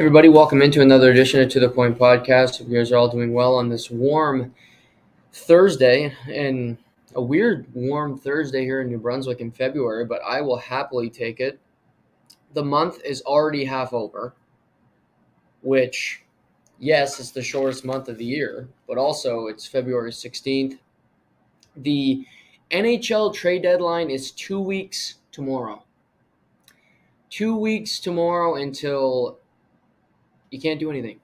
Everybody, welcome into another edition of To The Point Podcast. Hope you guys are all doing well on this warm Thursday, and a weird warm Thursday here in New Brunswick in February, but I will happily take it. The month is already half over, which, yes, it's the shortest month of the year, but also it's February 16th. The NHL trade deadline is 2 weeks tomorrow. 2 weeks tomorrow until you can't do anything.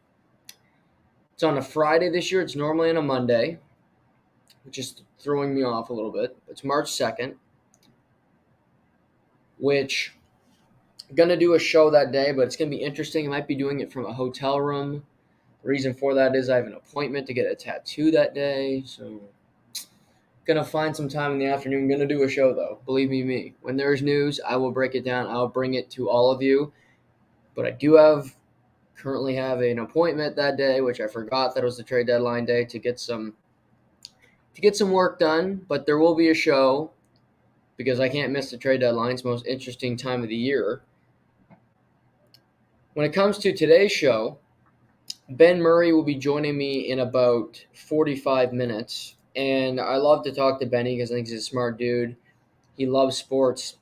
It's on a Friday this year. It's normally on a Monday, which is throwing me off a little bit. It's March 2nd, which I'm going to do a show that day, but it's going to be interesting. I might be doing it from a hotel room. The reason for that is I have an appointment to get a tattoo that day, so going to find some time in the afternoon. Going to do a show, though. Believe me. When there's news, I will break it down. I'll bring it to all of you, but I do currently have an appointment that day, which I forgot that was the trade deadline day, to get some work done, but there will be a show because I can't miss the trade deadline. It's the most interesting time of the year. When it comes to today's show, Ben Murray will be joining me in about 45 minutes, and I love to talk to Benny because I think he's a smart dude. He loves sports,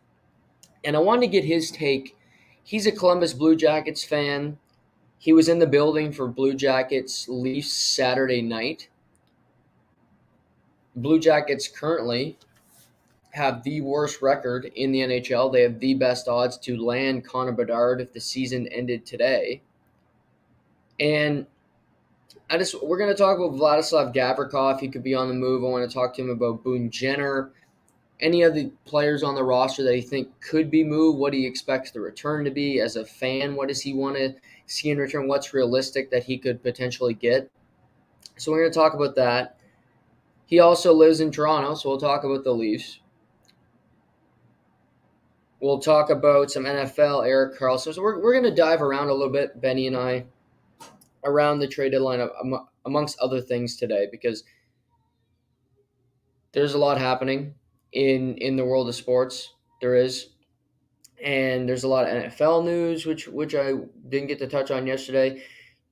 and I wanted to get his take. He's a Columbus Blue Jackets fan. He was in the building for Blue Jackets Leafs Saturday night. Blue Jackets currently have the worst record in the NHL. They have the best odds to land Connor Bedard if the season ended today. And we're going to talk about Vladislav Gavrikov. He could be on the move. I want to talk to him about Boone Jenner, any of the players on the roster that he think could be moved, what he expects the return to be. As a fan, what does he want to see in return? What's realistic that he could potentially get? So we're going to talk about that. He also lives in Toronto, so we'll talk about the Leafs. We'll talk about some NFL, Erik Karlsson. So we're going to dive around a little bit, Benny and I, around the trade deadline amongst other things today, because there's a lot happening in the world of sports. There is. And there's a lot of NFL news, which I didn't get to touch on yesterday.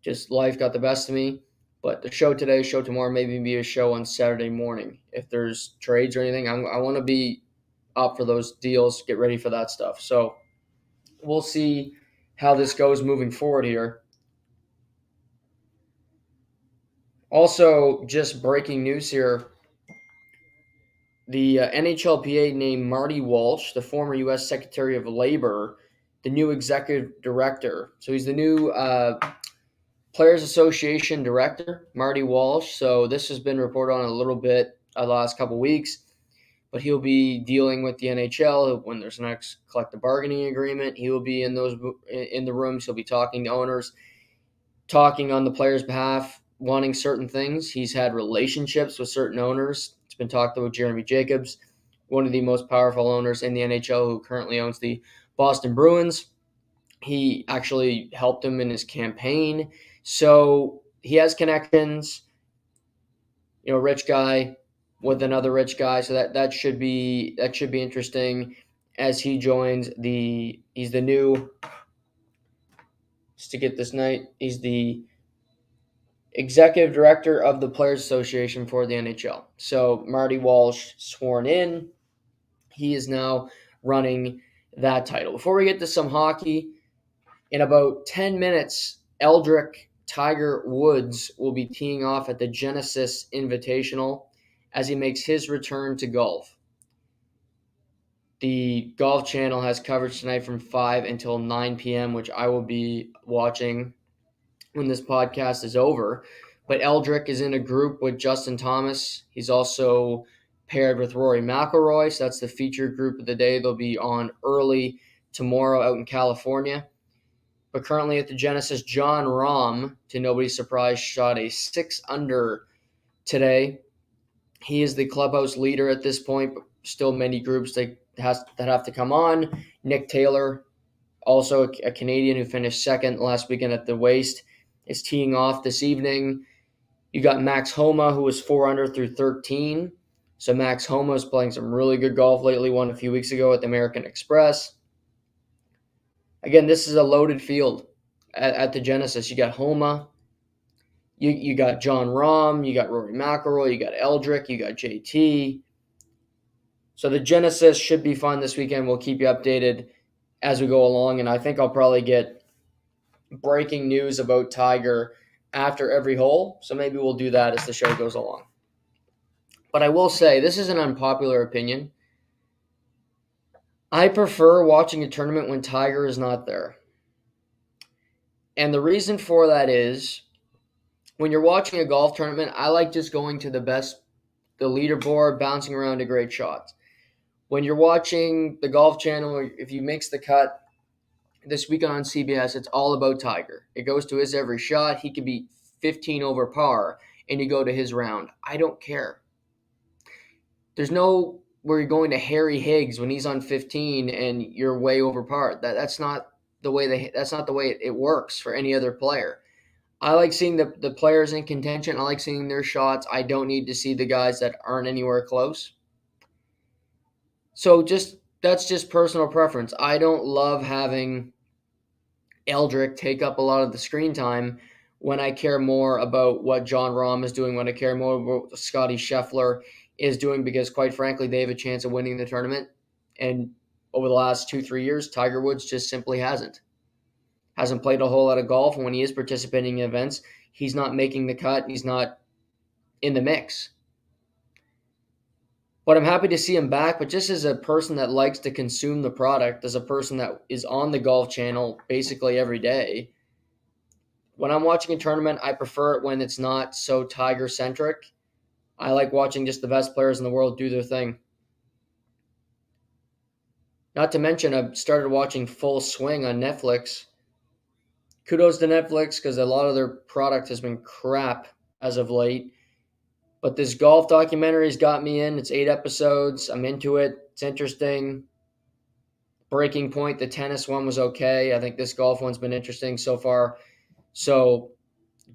Just life got the best of me. But the show today, show tomorrow, maybe be a show on Saturday morning. If there's trades or anything, I want to be up for those deals, get ready for that stuff. So we'll see how this goes moving forward here. Also, just breaking news here. The NHLPA named Marty Walsh, the former U.S. Secretary of Labor, the new executive director. So he's the new Players Association director, Marty Walsh. So this has been reported on a little bit the last couple weeks, but he'll be dealing with the NHL when there's an next collective bargaining agreement. He will be in the rooms. He'll be talking to owners, talking on the players' behalf, wanting certain things. He's had relationships with certain owners. It's been talked about Jeremy Jacobs, one of the most powerful owners in the NHL who currently owns the Boston Bruins. He actually helped him in his campaign. So he has connections, rich guy with another rich guy. So that should be interesting as he joins he's the new, just to get this night, he's the executive director of the Players Association for the NHL. So Marty Walsh sworn in. He is now running that title. Before we get to some hockey, in about 10 minutes, Eldrick Tiger Woods will be teeing off at the Genesis Invitational as he makes his return to golf. The Golf Channel has coverage tonight from 5 until 9 p.m., which I will be watching when this podcast is over. But Eldrick is in a group with Justin Thomas. He's also paired with Rory McIlroy, so that's the featured group of the day. They'll be on early tomorrow out in California. But currently at the Genesis, John Rahm, to nobody's surprise, shot a 6-under today. He is the clubhouse leader at this point, but still many groups that have to come on. Nick Taylor, also a Canadian who finished second last weekend at the Waste, is teeing off this evening. You got Max Homa, who was 4-under through 13. So Max Homa is playing some really good golf lately, won a few weeks ago at the American Express. Again, this is a loaded field. at the Genesis. You got Homa, you got John Rahm, you got Rory McIlroy, you got Eldrick, you got JT. So the Genesis should be fun this weekend. We'll keep you updated as we go along, and I think I'll probably get breaking news about Tiger after every hole. So maybe we'll do that as the show goes along. But I will say, this is an unpopular opinion. I prefer watching a tournament when Tiger is not there. And the reason for that is when you're watching a golf tournament, I like just going to the leaderboard, bouncing around to great shots. When you're watching the Golf Channel, if you makes the cut this weekend on CBS, it's all about Tiger. It goes to his every shot. He could be 15 over par, and you go to his round. I don't care. There's no where you're going to Harry Higgs when he's on 15 and you're way over par. That's not the way it works for any other player. I like seeing the players in contention. I like seeing their shots. I don't need to see the guys that aren't anywhere close. So that's just personal preference. I don't love having Eldrick take up a lot of the screen time when I care more about what John Rahm is doing, when I care more about what Scotty Scheffler is doing, because quite frankly, they have a chance of winning the tournament. And over the last 2-3 years, Tiger Woods just simply hasn't played a whole lot of golf. And when he is participating in events, he's not making the cut. He's not in the mix. But I'm happy to see him back. But just as a person that likes to consume the product, as a person that is on the Golf Channel basically every day, when I'm watching a tournament, I prefer it when it's not so Tiger-centric. I like watching just the best players in the world do their thing. Not to mention, I've started watching Full Swing on Netflix. Kudos to Netflix because a lot of their product has been crap as of late. But this golf documentary's got me in. It's 8 episodes. I'm into it. It's interesting. Breaking Point, the tennis one was okay. I think this golf one's been interesting so far. So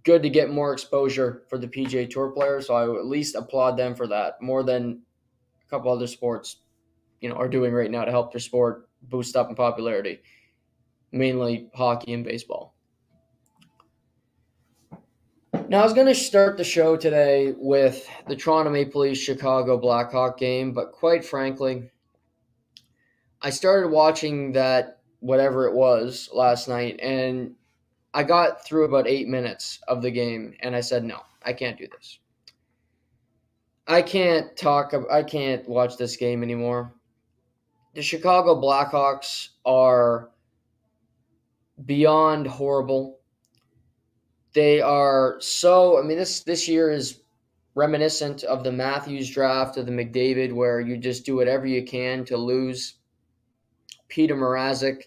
good to get more exposure for the PGA Tour players. So I would at least applaud them for that more than a couple other sports, are doing right now to help their sport boost up in popularity, mainly hockey and baseball. Now, I was going to start the show today with the Toronto Maple Leafs Chicago Blackhawk game, but quite frankly, I started watching that whatever it was last night, and I got through about 8 minutes of the game, and I said, no, I can't do this. I can't watch this game anymore. The Chicago Blackhawks are beyond horrible. They are this year is reminiscent of the Matthews draft of the McDavid, where you just do whatever you can to lose. Peter Mrazek,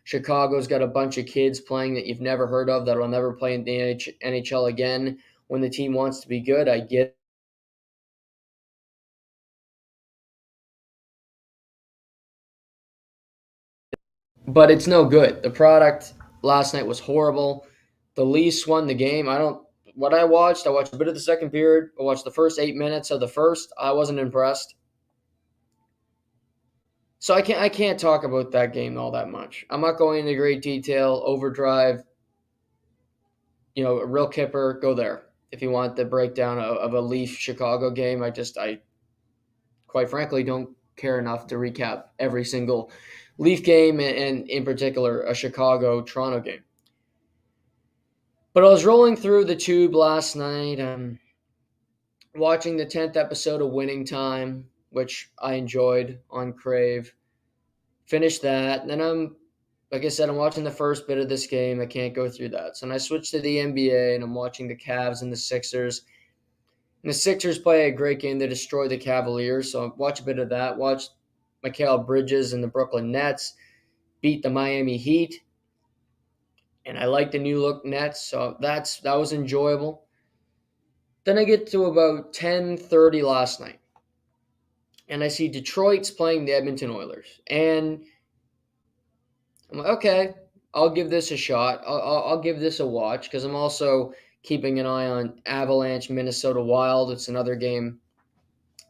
Chicago's got a bunch of kids playing that you've never heard of that will never play in the NHL again. When the team wants to be good, I get it. But it's no good. The product last night was horrible. The Leafs won the game. I watched a bit of the second period. I watched the first 8 minutes of the first. I wasn't impressed. So I can't talk about that game all that much. I'm not going into great detail. Overdrive, a real kipper, go there. If you want the breakdown of a Leaf Chicago game, I quite frankly don't care enough to recap every single Leaf game and in particular a Chicago Toronto game. But I was rolling through the tube last night, watching the 10th episode of Winning Time, which I enjoyed on Crave. Finished that, and then like I said, I'm watching the first bit of this game. I can't go through that. So then I switched to the NBA, and I'm watching the Cavs and the Sixers. And the Sixers play a great game. They destroy the Cavaliers, so I watch a bit of that. Watch Mikal Bridges and the Brooklyn Nets beat the Miami Heat. And I like the new look Nets, so that was enjoyable. Then I get to about 10:30 last night, and I see Detroit's playing the Edmonton Oilers. And I'm like, okay, I'll give this a shot. I'll give this a watch because I'm also keeping an eye on Avalanche, Minnesota Wild. It's another game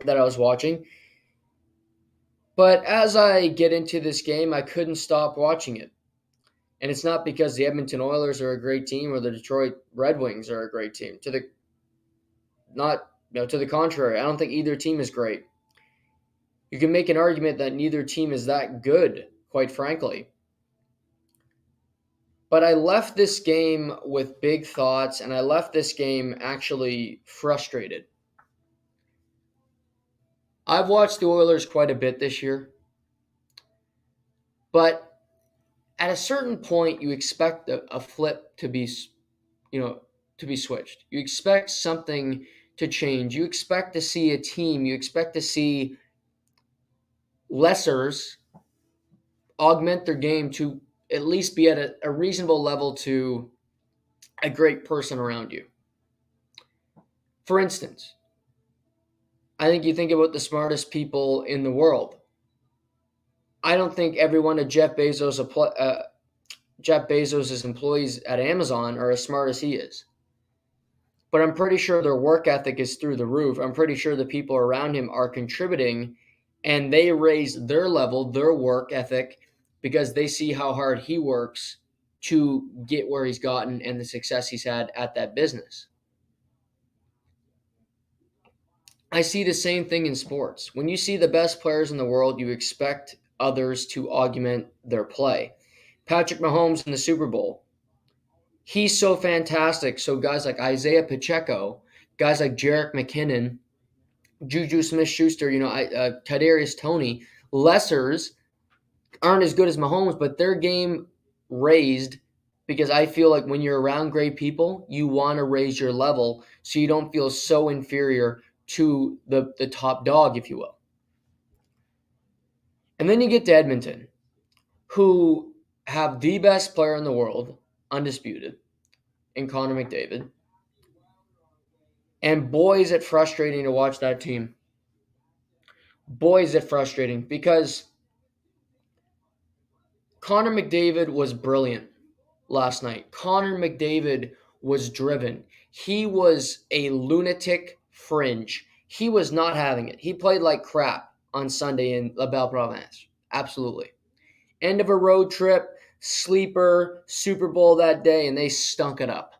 that I was watching. But as I get into this game, I couldn't stop watching it. And it's not because the Edmonton Oilers are a great team or the Detroit Red Wings are a great team. To the contrary, I don't think either team is great. You can make an argument that neither team is that good, quite frankly. But I left this game with big thoughts, and I left this game actually frustrated. I've watched the Oilers quite a bit this year, but at a certain point, you expect a flip to be, to be switched. You expect something to change. You expect to see a team. You expect to see lessers augment their game to at least be at a reasonable level to a great person around you. For instance, I think you think about the smartest people in the world. I don't think every one of Jeff Bezos' employees at Amazon are as smart as he is. But I'm pretty sure their work ethic is through the roof. I'm pretty sure the people around him are contributing and they raise their level, their work ethic, because they see how hard he works to get where he's gotten and the success he's had at that business. I see the same thing in sports. When you see the best players in the world, you expect others to augment their play. Patrick Mahomes in the Super Bowl, he's so fantastic. So guys like Isaiah Pacheco, guys like Jerick McKinnon, Juju Smith-Schuster, Kadarius Toney, lessers aren't as good as Mahomes, but their game raised because I feel like when you're around great people, you want to raise your level so you don't feel so inferior to the top dog, if you will. And then you get to Edmonton, who have the best player in the world, undisputed, in Connor McDavid. And boy, is it frustrating to watch that team. Boy, is it frustrating because Connor McDavid was brilliant last night. Connor McDavid was driven. He was a lunatic fringe. He was not having it. He played like crap on Sunday in La Belle Province. Absolutely. End of a road trip, sleeper, Super Bowl that day, and they stunk it up.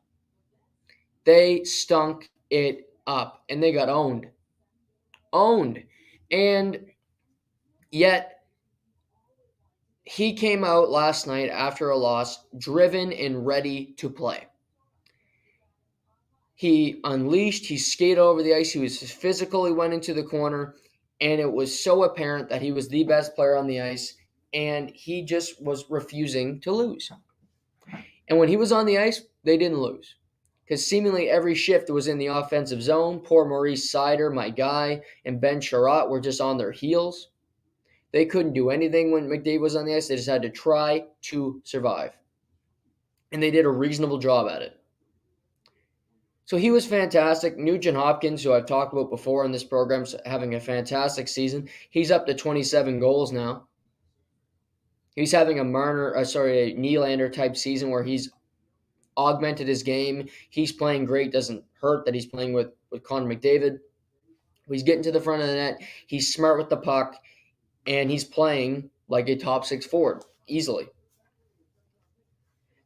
They stunk it up, and they got owned. Owned. And yet, he came out last night after a loss, driven and ready to play. He unleashed, he skated over the ice, he was physical, he went into the corner, and it was so apparent that he was the best player on the ice, and he just was refusing to lose. And when he was on the ice, they didn't lose. Because seemingly every shift was in the offensive zone. Poor Maurice Sider, my guy, and Ben Sherratt were just on their heels. They couldn't do anything when McDavid was on the ice. They just had to try to survive. And they did a reasonable job at it. So he was fantastic. Nugent Hopkins, who I've talked about before on this program, is having a fantastic season. He's up to 27 goals now. He's having a Nylander type season where he's augmented his game. He's playing great. Doesn't hurt that he's playing with Connor McDavid. He's getting to the front of the net. He's smart with the puck, and he's playing like a top six forward easily.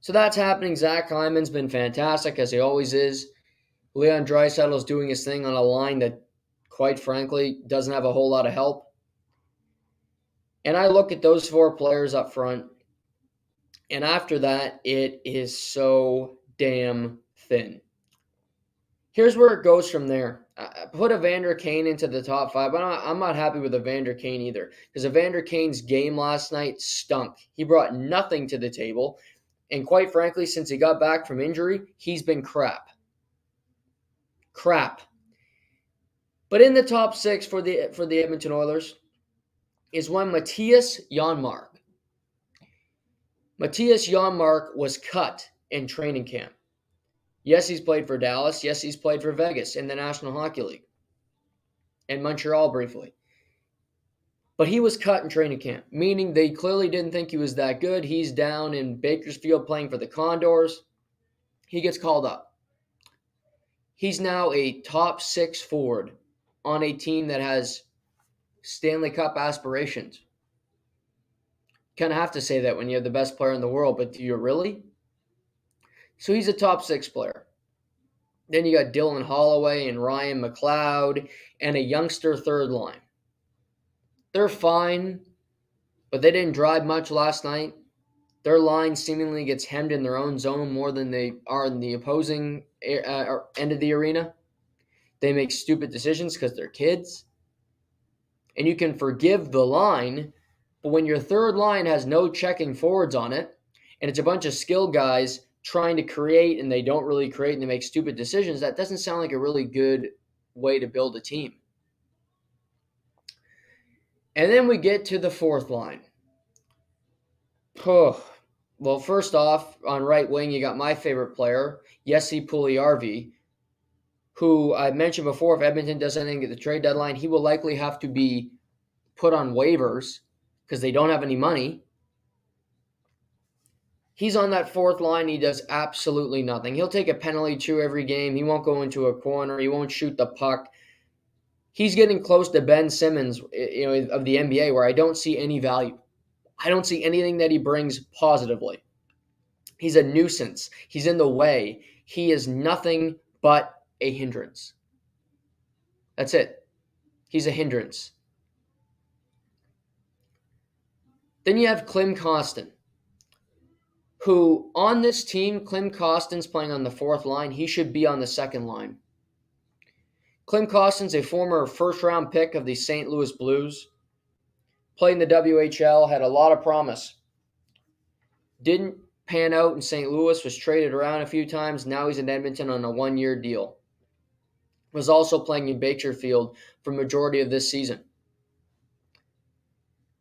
So that's happening. Zach Hyman's been fantastic, as he always is. Leon Draisaitl is doing his thing on a line that, quite frankly, doesn't have a whole lot of help. And I look at those four players up front, and after that, it is so damn thin. Here's where it goes from there. I put Evander Kane into the top five, but I'm not happy with Evander Kane either because Evander Kane's game last night stunk. He brought nothing to the table, and quite frankly, since he got back from injury, he's been crap. Crap. But in the top six for the Edmonton Oilers is one Matthias Janmark. Matthias Janmark was cut in training camp. Yes, he's played for Dallas. Yes, he's played for Vegas in the National Hockey League and Montreal briefly. But he was cut in training camp, meaning they clearly didn't think he was that good. He's down in Bakersfield playing for the Condors. He gets called up. He's now a top six forward on a team that has Stanley Cup aspirations. Kind of have to say that when you have the best player in the world, but do you really? So he's a top 6 player. Then you got Dylan Holloway and Ryan McLeod and a youngster third line. They're fine, but they didn't drive much last night. Their line seemingly gets hemmed in their own zone more than they are in the opposing end of the arena. They make stupid decisions because they're kids. And you can forgive the line, but when your third line has no checking forwards on it, and it's a bunch of skill guys trying to create and they don't really create and they make stupid decisions, that doesn't sound like a really good way to build a team. And then we get to the fourth line. Well, first off, on right wing, you got my favorite player, Jesse Puljujarvi, who I mentioned before, if Edmonton does anything at the trade deadline, he will likely have to be put on waivers because they don't have any money. He's on that fourth line. He does absolutely nothing. He'll take a penalty chew every game. He won't go into a corner. He won't shoot the puck. He's getting close to Ben Simmons, of the NBA, where I don't see any value. I don't see anything that he brings positively. He's a nuisance. He's in the way. He is nothing but a hindrance. That's it. He's a hindrance. Then you have Klim Kostin, who on this team, Klim Kostin's playing on the fourth line. He should be on the second line. Klim Kostin's a former first-round pick of the St. Louis Blues. Played in the WHL, had a lot of promise. Didn't pan out in St. Louis, was traded around a few times. Now he's in Edmonton on a one-year deal. Was also playing in Bakersfield for the majority of this season.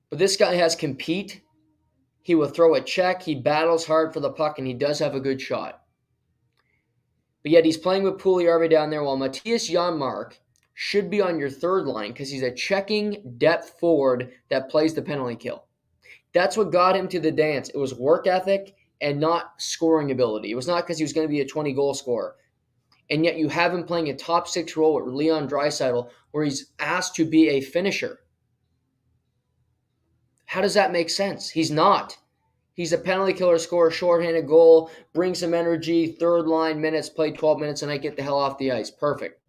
But this guy has compete. He will throw a check. He battles hard for the puck, and he does have a good shot. But yet he's playing with Puljujarvi down there, while Matthias Janmark should be on your third line because he's a checking depth forward that plays the penalty kill. That's what got him to the dance. It was work ethic and not scoring ability. It was not because he was going to be a 20-goal scorer. And yet you have him playing a top 6 role with Leon Draisaitl where he's asked to be a finisher. How does that make sense? He's not. He's a penalty killer, scorer, shorthanded goal, bring some energy, third line minutes, play 12 minutes, and I get the hell off the ice. Perfect.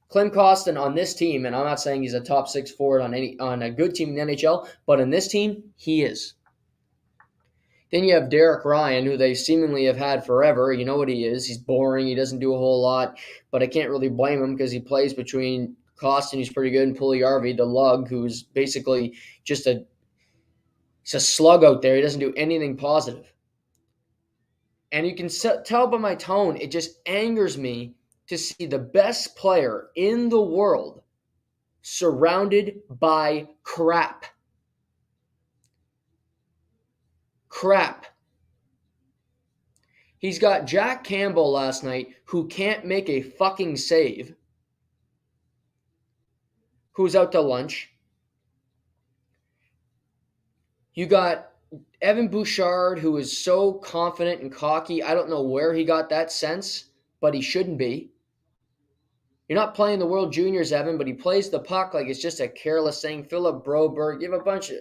Klim Kostin on this team, and I'm not saying he's a top 6 forward on a good team in the NHL, but on this team, he is. Then you have Derek Ryan, who they seemingly have had forever. You know what he is. He's boring. He doesn't do a whole lot, but I can't really blame him because he plays between Kostin, who's pretty good, and Puljujarvi, the lug, who's basically just he's a slug out there. He doesn't do anything positive. And you can tell by my tone, it just angers me to see the best player in the world surrounded by crap. Crap. He's got Jack Campbell last night, who can't make a fucking save, who's out to lunch. You got Evan Bouchard, who is so confident and cocky. I don't know where he got that sense, but he shouldn't be. You're not playing the World Juniors, Evan, but he plays the puck like it's just a careless thing. Philip Broberg, you have a bunch of...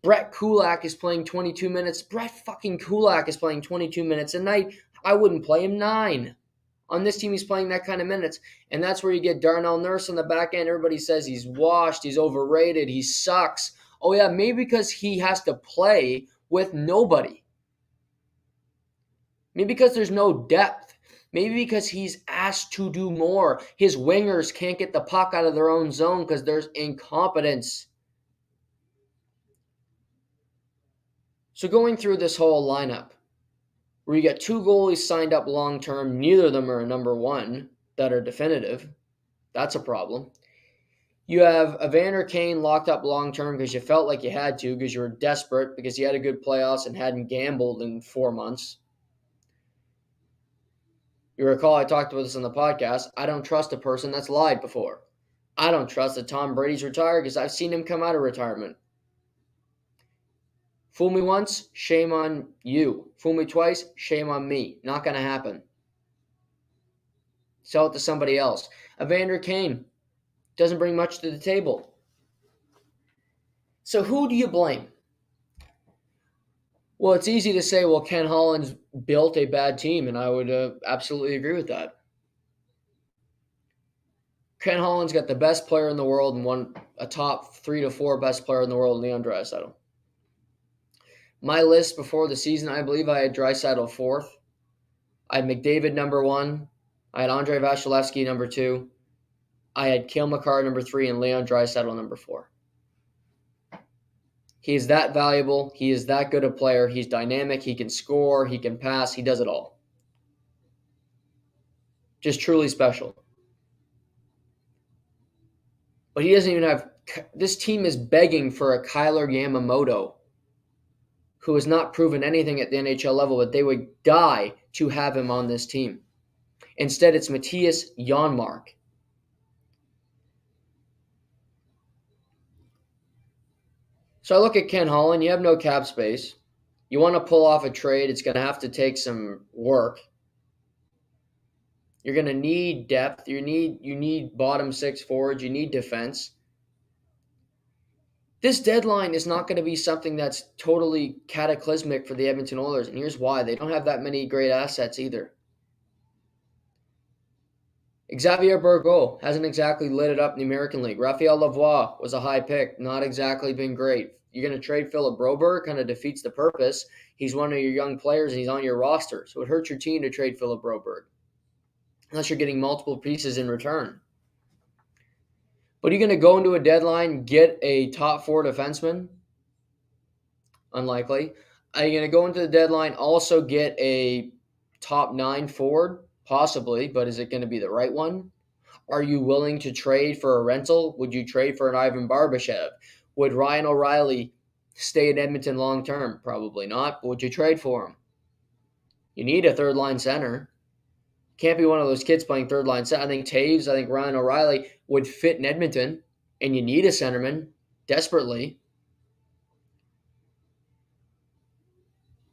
Brett Kulak is playing 22 minutes. Brett fucking Kulak is playing 22 minutes a night. I wouldn't play him 9. On this team, he's playing that kind of minutes. And that's where you get Darnell Nurse on the back end. Everybody says he's washed, he's overrated, he sucks. Oh, yeah, maybe because he has to play with nobody. Maybe because there's no depth. Maybe because he's asked to do more. His wingers can't get the puck out of their own zone because there's incompetence. So going through this whole lineup, where you got 2 goalies signed up long-term, neither of them are a number 1 that are definitive. That's a problem. You have Evander Kane locked up long-term because you felt like you had to because you were desperate because you had a good playoffs and hadn't gambled in 4 months. You recall I talked about this on the podcast. I don't trust a person that's lied before. I don't trust that Tom Brady's retired because I've seen him come out of retirement. Fool me once, shame on you. Fool me twice, shame on me. Not going to happen. Sell it to somebody else. Evander Kane doesn't bring much to the table. So who do you blame? Well, it's easy to say, well, Ken Holland's built a bad team, and I would absolutely agree with that. Ken Holland's got the best player in the world and a top 3 to 4 best player in the world, Leon Draisaitl. My list before the season, I believe I had Draisaitl fourth. I had McDavid number one. I had Andrei Vasilevsky number two. I had Cale Makar number three and Leon Draisaitl number four. He is that valuable. He is that good a player. He's dynamic. He can score. He can pass. He does it all. Just truly special. But he doesn't even have. This team is begging for a Kyler Yamamoto, who has not proven anything at the NHL level, but they would die to have him on this team. Instead, it's Matthias Janmark. So I look at Ken Holland. You have no cap space. You want to pull off a trade, it's going to have to take some work. You're going to need depth. You need bottom six forwards. You need defense. This deadline is not going to be something that's totally cataclysmic for the Edmonton Oilers, and here's why. They don't have that many great assets either. Xavier Bourgault hasn't exactly lit it up in the American League. Raphael Lavoie was a high pick, not exactly been great. You're going to trade Philip Broberg, kind of defeats the purpose. He's one of your young players, and he's on your roster, so it hurts your team to trade Philip Broberg, unless you're getting multiple pieces in return. But are you going to go into a deadline, get a top four defenseman? Unlikely. Are you going to go into the deadline, also get a top 9 forward? Possibly, but is it going to be the right one? Are you willing to trade for a rental? Would you trade for an Ivan Barbashev? Would Ryan O'Reilly stay in Edmonton long term? Probably not, but would you trade for him? You need a third line center. Can't be one of those kids playing third line center. I think Taves, I think Ryan O'Reilly would fit in Edmonton, and you need a centerman desperately.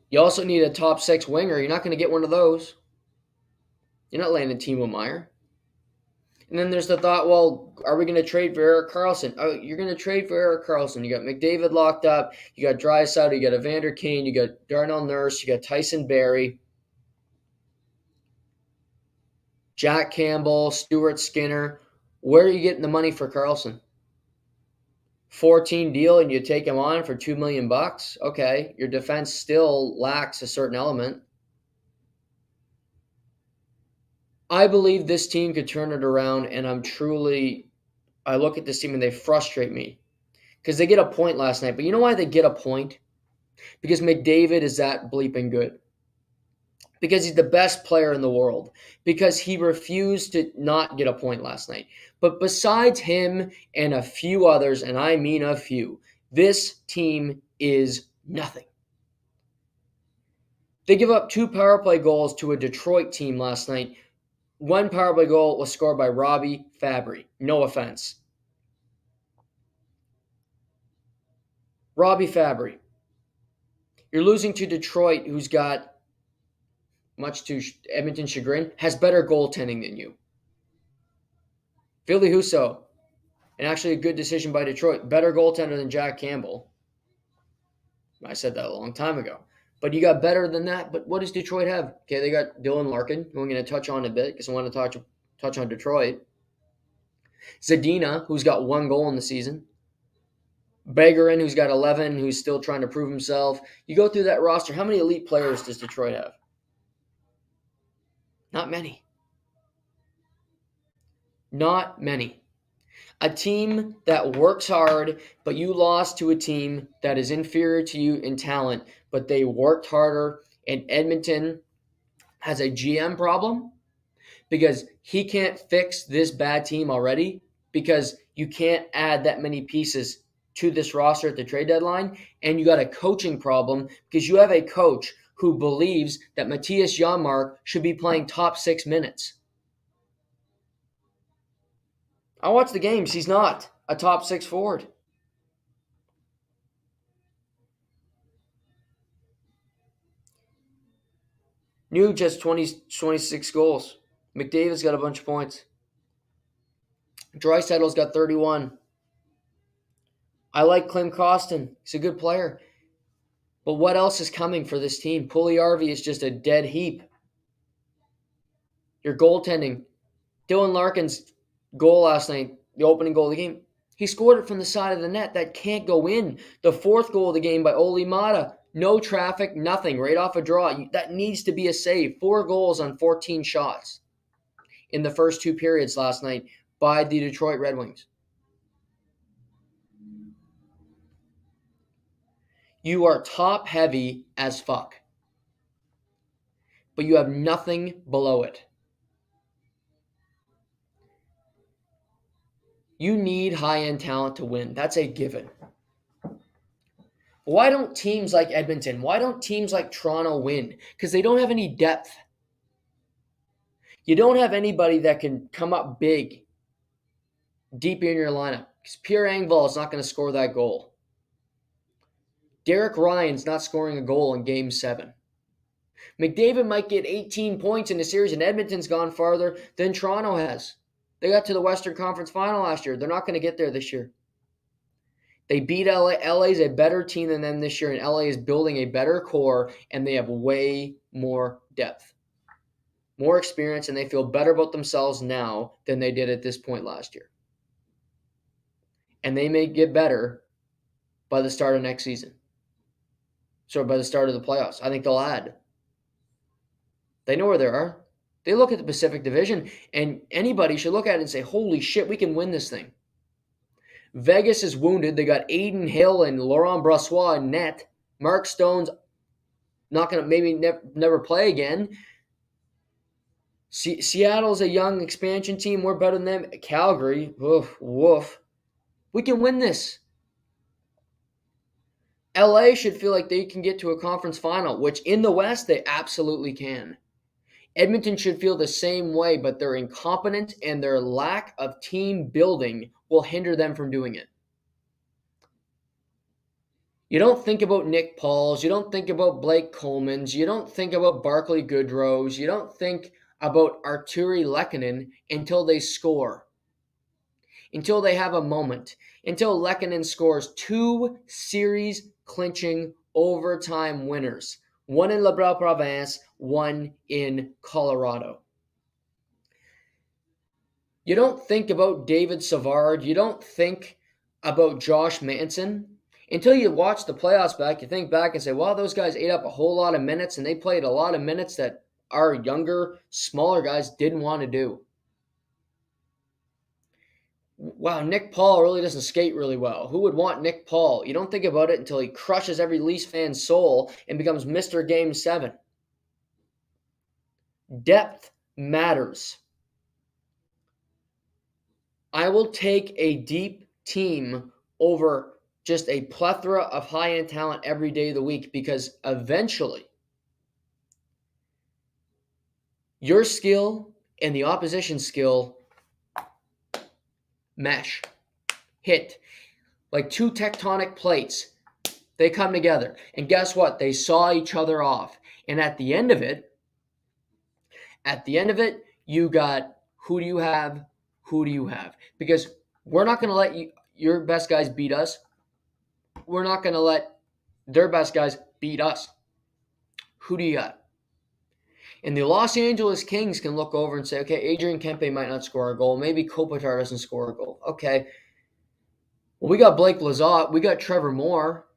You also need a top 6 winger. You're not going to get one of those. You're not landing Timo Meier. And then there's the thought, well, are we going to trade for Erik Karlsson? Oh, you're going to trade for Erik Karlsson. You got McDavid locked up. You got Draisaitl. You got Evander Kane. You got Darnell Nurse. You got Tyson Barrie. Jack Campbell, Stuart Skinner. Where are you getting the money for Karlsson? 14 deal and you take him on for $2 million? Okay, your defense still lacks a certain element. I believe this team could turn it around, and I look at this team and they frustrate me because they get a point last night. But you know why they get a point? Because McDavid is that bleeping good. Because he's the best player in the world. Because he refused to not get a point last night. But besides him and a few others, and I mean a few, this team is nothing. They give up 2 power play goals to a Detroit team last night. 1 power play goal was scored by Robbie Fabry. No offense. Robbie Fabry. You're losing to Detroit, who's got, much to Edmonton's chagrin, has better goaltending than you. Ville Husso, and actually a good decision by Detroit, better goaltender than Jack Campbell. I said that a long time ago. But you got better than that. But what does Detroit have? Okay, they got Dylan Larkin, who I'm going to touch on a bit because I want to touch on Detroit. Zadina, who's got 1 goal in the season. Begarin, who's got 11, who's still trying to prove himself. You go through that roster, how many elite players does Detroit have? Not many. Not many. A team that works hard, but you lost to a team that is inferior to you in talent, but they worked harder. And Edmonton has a GM problem because he can't fix this bad team already because you can't add that many pieces to this roster at the trade deadline. And you got a coaching problem because you have a coach who believes that Matthias Janmark should be playing top 6 minutes. I watch the games. He's not a top 6 forward. New just 26 goals. McDavid's got a bunch of points. Draisaitl's got 31. I like Klim Kostin. He's a good player. But what else is coming for this team? Pugliarvi is just a dead heap. Your goaltending. Dylan Larkin's goal last night, the opening goal of the game, he scored it from the side of the net. That can't go in. The fourth goal of the game by Oli Mata, no traffic, nothing, right off a draw. That needs to be a save. 4 goals on 14 shots in the first 2 periods last night by the Detroit Red Wings. You are top heavy as fuck, but you have nothing below it. You need high-end talent to win. That's a given. Why don't teams like Edmonton, why don't teams like Toronto win? Because they don't have any depth. You don't have anybody that can come up big, deep in your lineup. Because Pierre Engvall is not going to score that goal. Derek Ryan's not scoring a goal in Game 7. McDavid might get 18 points in the series, and Edmonton's gone farther than Toronto has. They got to the Western Conference Final last year. They're not going to get there this year. They beat LA. LA's a better team than them this year, and LA is building a better core, and they have way more depth, more experience, and they feel better about themselves now than they did at this point last year. And they may get better by the start of next season. So by the start of the playoffs. I think they'll add. They know where they are. They look at the Pacific Division, and anybody should look at it and say, holy shit, we can win this thing. Vegas is wounded. They got Aiden Hill and Laurent Brossoit in net. Mark Stone's not going to maybe never play again. Seattle's a young expansion team. We're better than them. Calgary, woof. We can win this. LA should feel like they can get to a conference final, which in the West, they absolutely can. Edmonton should feel the same way, but their incompetence and their lack of team building will hinder them from doing it. You don't think about Nick Pauls. You don't think about Blake Coleman's. You don't think about Barclay Goodrow's. You don't think about Arturi Lehkonen until they score, until they have a moment, until Lehkonen scores 2 series-clinching overtime winners, one in La Belle Province, one in Colorado. You don't think about David Savard. You don't think about Josh Manson. Until you watch the playoffs back, you think back and say, wow, those guys ate up a whole lot of minutes, and they played a lot of minutes that our younger, smaller guys didn't want to do. Wow, Nick Paul really doesn't skate really well. Who would want Nick Paul? You don't think about it until he crushes every Leafs fan's soul and becomes Mr. Game 7. Depth matters. I will take a deep team over just a plethora of high-end talent every day of the week, because eventually your skill and the opposition's skill mesh, hit, like 2 tectonic plates. They come together, and guess what? They saw each other off. And at the end of it, you got, who do you have? Who do you have? Because we're not going to let your best guys beat us. We're not going to let their best guys beat us. Who do you got? And the Los Angeles Kings can look over and say, okay, Adrian Kempe might not score a goal. Maybe Kopitar doesn't score a goal. Okay. Well, we got Blake Lizotte. We got Trevor Moore.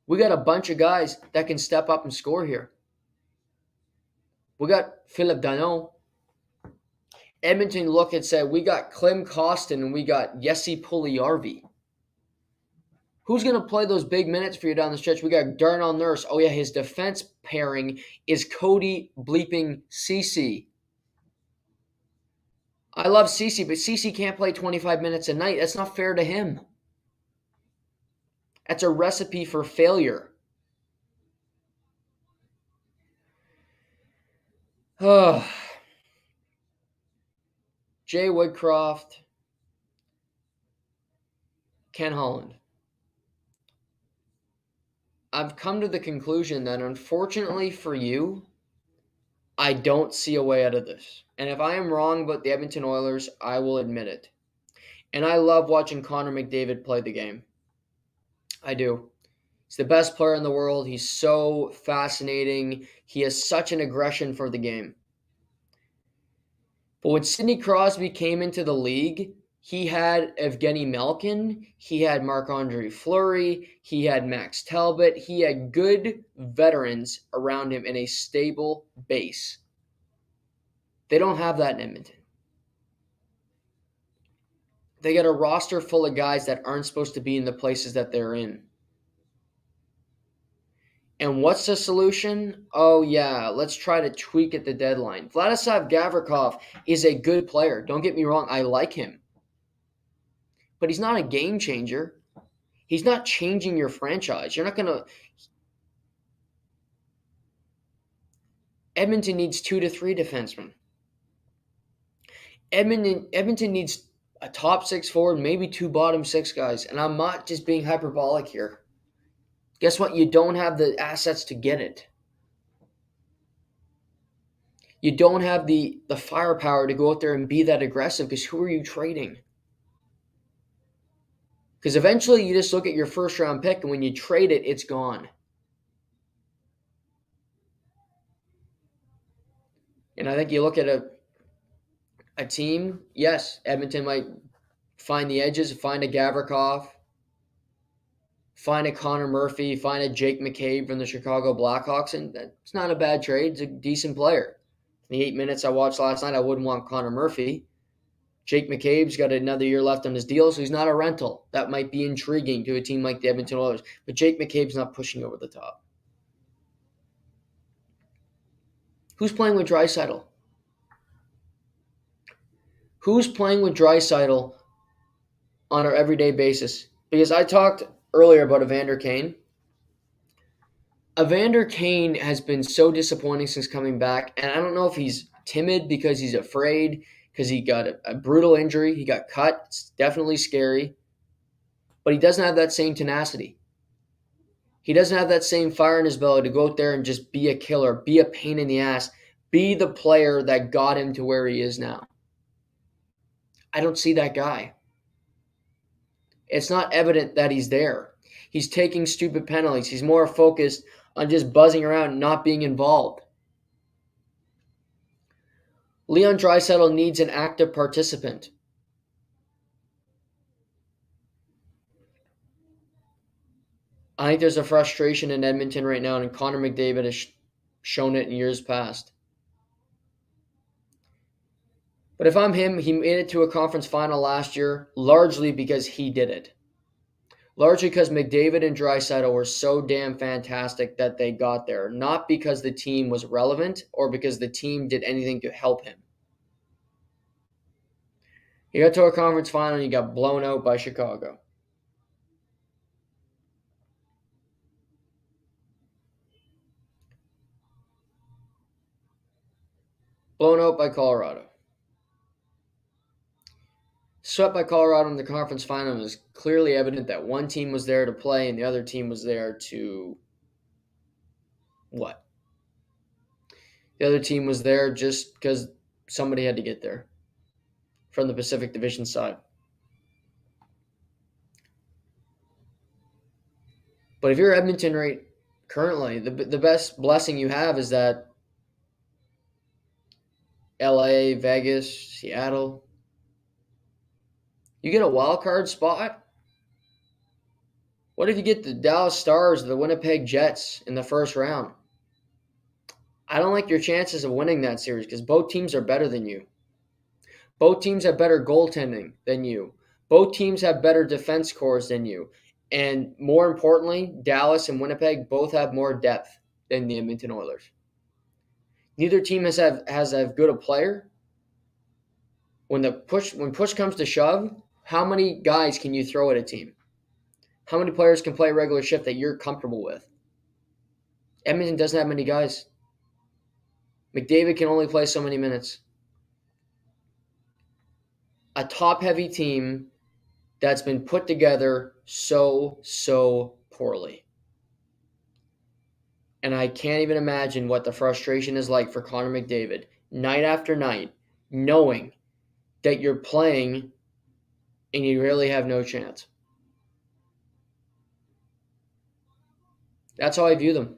We got a bunch of guys that can step up and score here. We got Philip Danault. Edmonton look and say, we got Klim Kostin and we got Jesse Pugliarvi. Who's going to play those big minutes for you down the stretch? We got Darnell Nurse. Oh, yeah, his defense pairing is Cody bleeping Ceci. I love Ceci, but Ceci can't play 25 minutes a night. That's not fair to him. That's a recipe for failure. Oh. Jay Woodcroft, Ken Holland. I've come to the conclusion that, unfortunately for you, I don't see a way out of this. And if I am wrong about the Edmonton Oilers, I will admit it. And I love watching Connor McDavid play the game. I do. He's the best player in the world. He's so fascinating. He has such an aggression for the game. But when Sidney Crosby came into the league, he had Evgeny Malkin, he had Marc-Andre Fleury, he had Max Talbot, he had good veterans around him in a stable base. They don't have that in Edmonton. They got a roster full of guys that aren't supposed to be in the places that they're in. And what's the solution? Oh, yeah, let's try to tweak at the deadline. Vladislav Gavrikov is a good player. Don't get me wrong, I like him. But he's not a game changer. He's not changing your franchise. You're not going to. Edmonton needs 2 to 3 defensemen. Edmonton needs a top 6 forward, maybe 2 bottom 6 guys. And I'm not just being hyperbolic here. Guess what? You don't have the assets to get it. You don't have the firepower to go out there and be that aggressive because who are you trading? Because eventually you just look at your first round pick and when you trade it, it's gone. And I think you look at a team, yes, Edmonton might find the edges, find a Gavrikov, find a Connor Murphy, find a Jake McCabe from the Chicago Blackhawks, and it's not a bad trade. It's a decent player. In the 8 minutes I watched last night, I wouldn't want Connor Murphy. Jake McCabe's got another year left on his deal, so he's not a rental. That might be intriguing to a team like the Edmonton Oilers. But Jake McCabe's not pushing over the top. Who's playing with Draisaitl? Who's playing with Draisaitl on an everyday basis? Because I talked earlier about Evander Kane. Evander Kane has been so disappointing since coming back, and I don't know if he's timid because he's afraid, because he got a brutal injury. He got cut. It's definitely scary. But he doesn't have that same tenacity. He doesn't have that same fire in his belly to go out there and just be a killer, be a pain in the ass, be the player that got him to where he is now. I don't see that guy. It's not evident that he's there. He's taking stupid penalties. He's more focused on just buzzing around and not being involved. Leon Draisaitl needs an active participant. I think there's a frustration in Edmonton right now, and Connor McDavid has shown it in years past. But if I'm him, he made it to a conference final last year largely because he did it. Largely because McDavid and Draisaitl were so damn fantastic that they got there, not because the team was relevant or because the team did anything to help him. He got to a conference final and he got blown out by Chicago. Blown out by Colorado. Swept by Colorado in the conference final. It was clearly evident that one team was there to play and the other team was there to what? The other team was there just because somebody had to get there from the Pacific Division side. But if you're Edmonton right currently, the best blessing you have is that LA, Vegas, Seattle, you get a wild card spot. What if you get the Dallas Stars or the Winnipeg Jets in the first round? I don't like your chances of winning that series because both teams are better than you. Both teams have better goaltending than you. Both teams have better defense cores than you. And more importantly, Dallas and Winnipeg both have more depth than the Edmonton Oilers. Neither team has as good a player. When push comes to shove, how many guys can you throw at a team? How many players can play a regular shift that you're comfortable with? Edmonton doesn't have many guys. McDavid can only play so many minutes. A top-heavy team that's been put together so poorly. And I can't even imagine what the frustration is like for Connor McDavid, night after night, knowing that you're playing and you really have no chance. That's how I view them.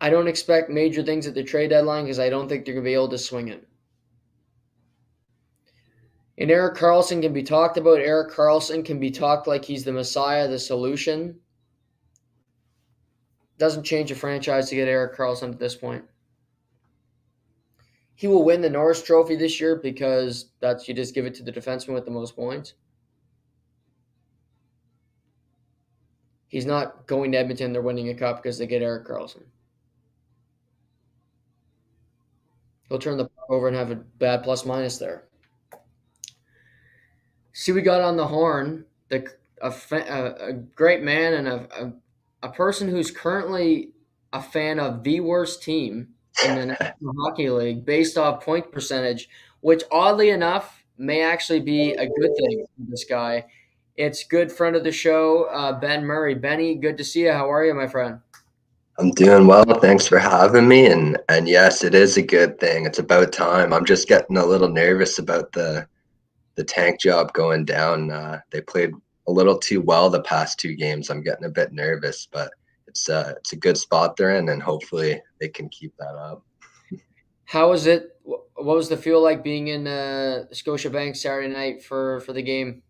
I don't expect major things at the trade deadline because I don't think they're going to be able to swing it. And Erik Karlsson can be talked about. Erik Karlsson can be talked like he's the messiah, the solution. Doesn't change a franchise to get Erik Karlsson at this point. He will win the Norris Trophy this year because that's you just give it to the defenseman with the most points. He's not going to Edmonton. They're winning a cup because they get Erik Karlsson. He'll turn the puck over and have a bad plus minus there. See, we got on the horn a great man and a person who's currently a fan of the worst team in the National Hockey League based off point percentage, which oddly enough may actually be a good thing for this guy. It's good friend of the show, Ben Murray. Benny, good to see you. How are you, my friend? I'm doing well. Thanks for having me. And yes, it is a good thing. It's about time. I'm just getting a little nervous about the tank job going down. They played a little too well the past two games. I'm getting a bit nervous, but it's a good spot they're in, and hopefully they can keep that up. How was it? What was the feel like being in Scotiabank Saturday night for the game?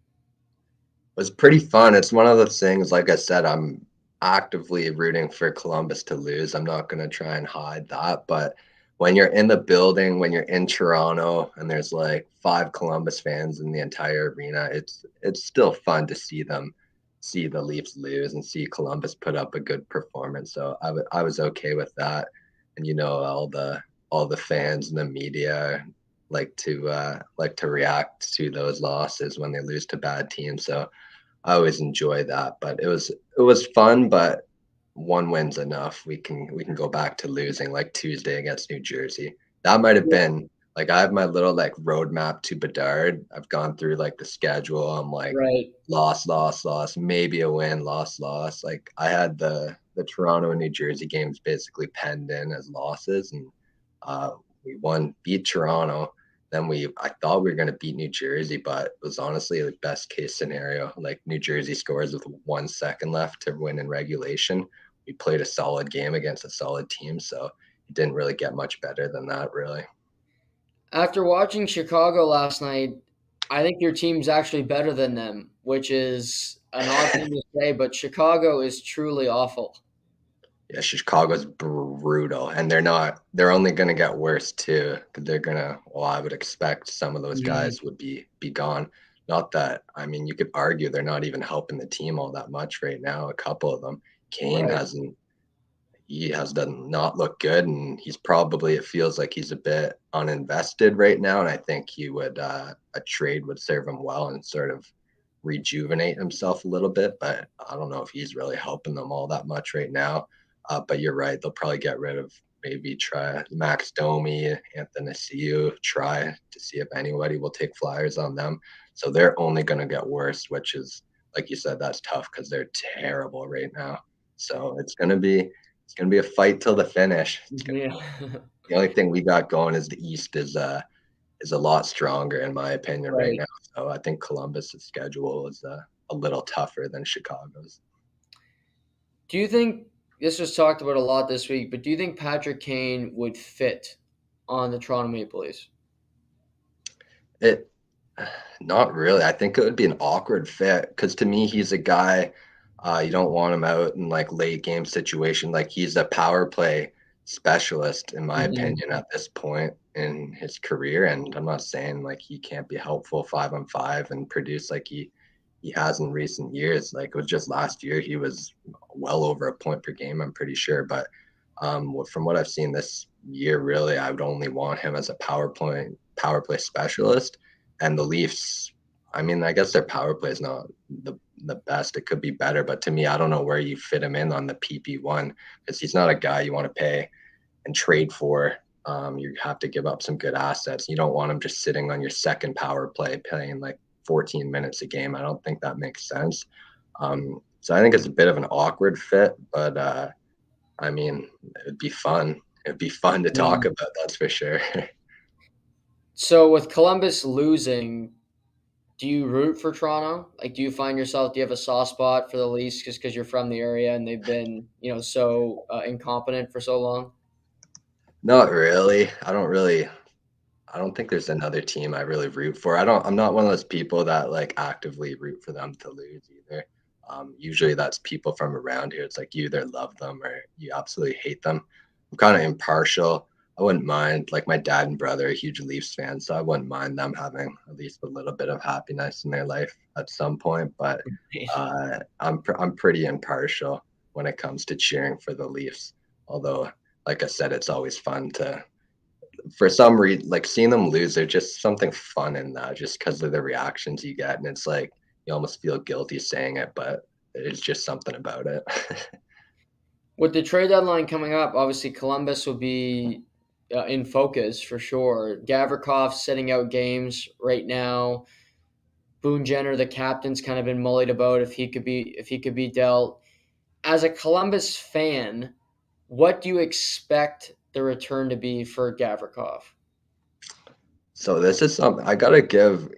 Was pretty fun. It's one of those things, like I said, I'm actively rooting for Columbus to lose. I'm not going to try and hide that. But when you're in the building, when you're in Toronto, and there's like five Columbus fans in the entire arena, it's still fun to see the Leafs lose and see Columbus put up a good performance. So I was okay with that. And all the fans and the media like to react to those losses when they lose to bad teams. So I always enjoy that, but it was fun, but one win's enough. We can go back to losing like Tuesday against New Jersey. That might have been like I have my little like roadmap to Bedard. I've gone through like the schedule. I'm like Right. loss, loss, loss, maybe a win, loss, loss. Like I had the Toronto and New Jersey games basically penned in as losses, and uh, we beat Toronto. Then I thought we were going to beat New Jersey, but it was honestly the best case scenario. Like New Jersey scores with 1 second left to win in regulation. We played a solid game against a solid team, so it didn't really get much better than that, really. After watching Chicago last night, I think your team's actually better than them, which is an odd thing to say, but Chicago is truly awful. Yeah, Chicago's brutal, and they're only going to get worse too. 'Cause they're gonna. Well, I would expect some of those Mhm. guys would be gone. Not that I mean, you could argue they're not even helping the team all that much right now. A couple of them, Kane Right. hasn't. He has done not look good, and he's probably. It feels like he's a bit uninvested right now, and I think he would a trade would serve him well and sort of rejuvenate himself a little bit. But I don't know if he's really helping them all that much right now. But you're right; they'll probably get rid of maybe try Max Domi, Anthony Ciu, try to see if anybody will take flyers on them. So they're only going to get worse, which is like you said, that's tough because they're terrible right now. So it's gonna be a fight till the finish. Yeah. The only thing we got going is the East is a lot stronger in my opinion right Right. now. So I think Columbus's schedule is a little tougher than Chicago's. Do you think this was talked about a lot this week, but do you think Patrick Kane would fit on the Toronto Maple Leafs? It Not really. I think it would be an awkward fit because to me he's a guy you don't want him out in like late game situation. Like he's a power play specialist in my Mhm. opinion at this point in his career. And I'm not saying like he can't be helpful 5-on-5 and produce like he has in recent years. Like it was just last year he was well over a point per game, I'm pretty sure. But from what I've seen this year, really, I would only want him as a power play specialist. And the Leafs, I mean, I guess their power play is not the best. It could be better, but to me, I don't know where you fit him in on the PP1 because he's not a guy you want to pay and trade for. You have to give up some good assets. You don't want him just sitting on your second power play playing like 14 minutes a game. I don't think that makes sense. So I think it's a bit of an awkward fit, but I mean, it'd be fun. It'd be fun to talk Yeah. about, that's for sure. So with Columbus losing, do you root for Toronto? Like, do you find yourself, do you have a soft spot for the Leafs just because you're from the area and they've been, so incompetent for so long? Not really. I don't think there's another team I really root for. I'm not one of those people that like actively root for them to lose either. Usually that's people from around here. It's like you either love them or you absolutely hate them. I'm kind of impartial. I wouldn't mind, like my dad and brother are huge Leafs fans, so I wouldn't mind them having at least a little bit of happiness in their life at some point. But I'm pretty impartial when it comes to cheering for the Leafs. Although, like I said, it's always fun to for some reason, like seeing them lose, there's just something fun in that, just because of the reactions you get, and it's like you almost feel guilty saying it, but it's just something about it. With the trade deadline coming up, obviously Columbus will be in focus for sure. Gavrikov setting out games right now. Boone Jenner, the captain's kind of been mullied about if he could be dealt. As a Columbus fan, what do you expect the return to be for Gavrikov? So this is something I gotta give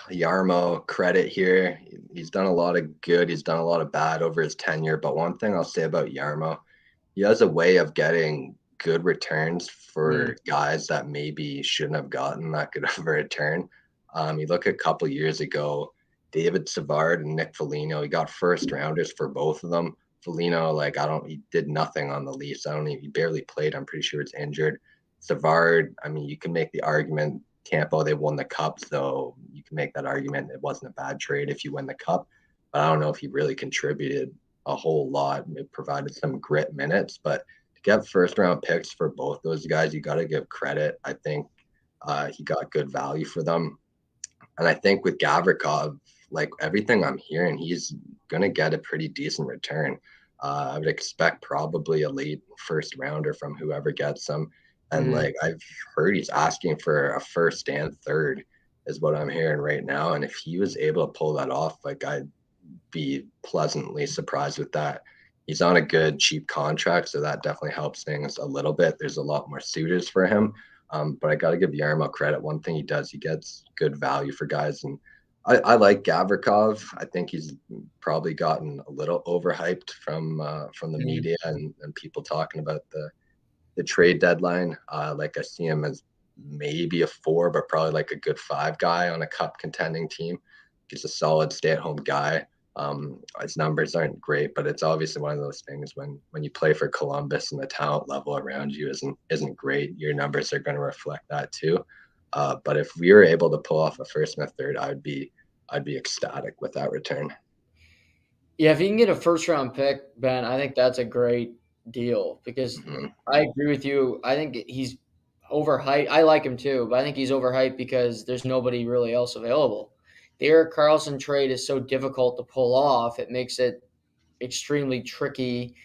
Yarmo credit here. He's done a lot of good. He's done a lot of bad over his tenure. But one thing I'll say about Yarmo, he has a way of getting good returns Mm, for guys that maybe shouldn't have gotten that good of a return. You look a couple years ago, David Savard and Nick Foligno, he got first rounders for both of them. Foligno, like he did nothing on the Leafs. I don't even he barely played. I'm pretty sure it's injured. Savard, I mean, you can make the argument Tampa, they won the cup, so you can make that argument. It wasn't a bad trade if you win the cup, but I don't know if he really contributed a whole lot. It provided some grit minutes, but to get first round picks for both those guys, you got to give credit. I think he got good value for them, and I think with Gavrikov, like everything I'm hearing, he's gonna get a pretty decent return. I would expect probably a late first rounder from whoever gets him. And mm. like I've heard he's asking for a first and third is what I'm hearing right now. And if he was able to pull that off, like I'd be pleasantly surprised with that. He's on a good cheap contract, so that definitely helps things a little bit. There's a lot more suitors for him. But I got to give Yarmo credit. One thing he does, he gets good value for guys. And I like Gavrikov. I think he's probably gotten a little overhyped from the Mm. media and people talking about the trade deadline. Like I see him as maybe a 4, but probably like a good 5 guy on a cup contending team. He's a solid stay-at-home guy. His numbers aren't great, but it's obviously one of those things when you play for Columbus and the talent level around you isn't great. Your numbers are going to reflect that too. But if we were able to pull off a first and a third, I'd be ecstatic with that return. Yeah, if you can get a first round pick, Ben, I think that's a great deal because Mm-hmm. I agree with you. I think he's overhyped. I like him too, but I think he's overhyped because there's nobody really else available. The Eric Carlson trade is so difficult to pull off. It makes it extremely tricky.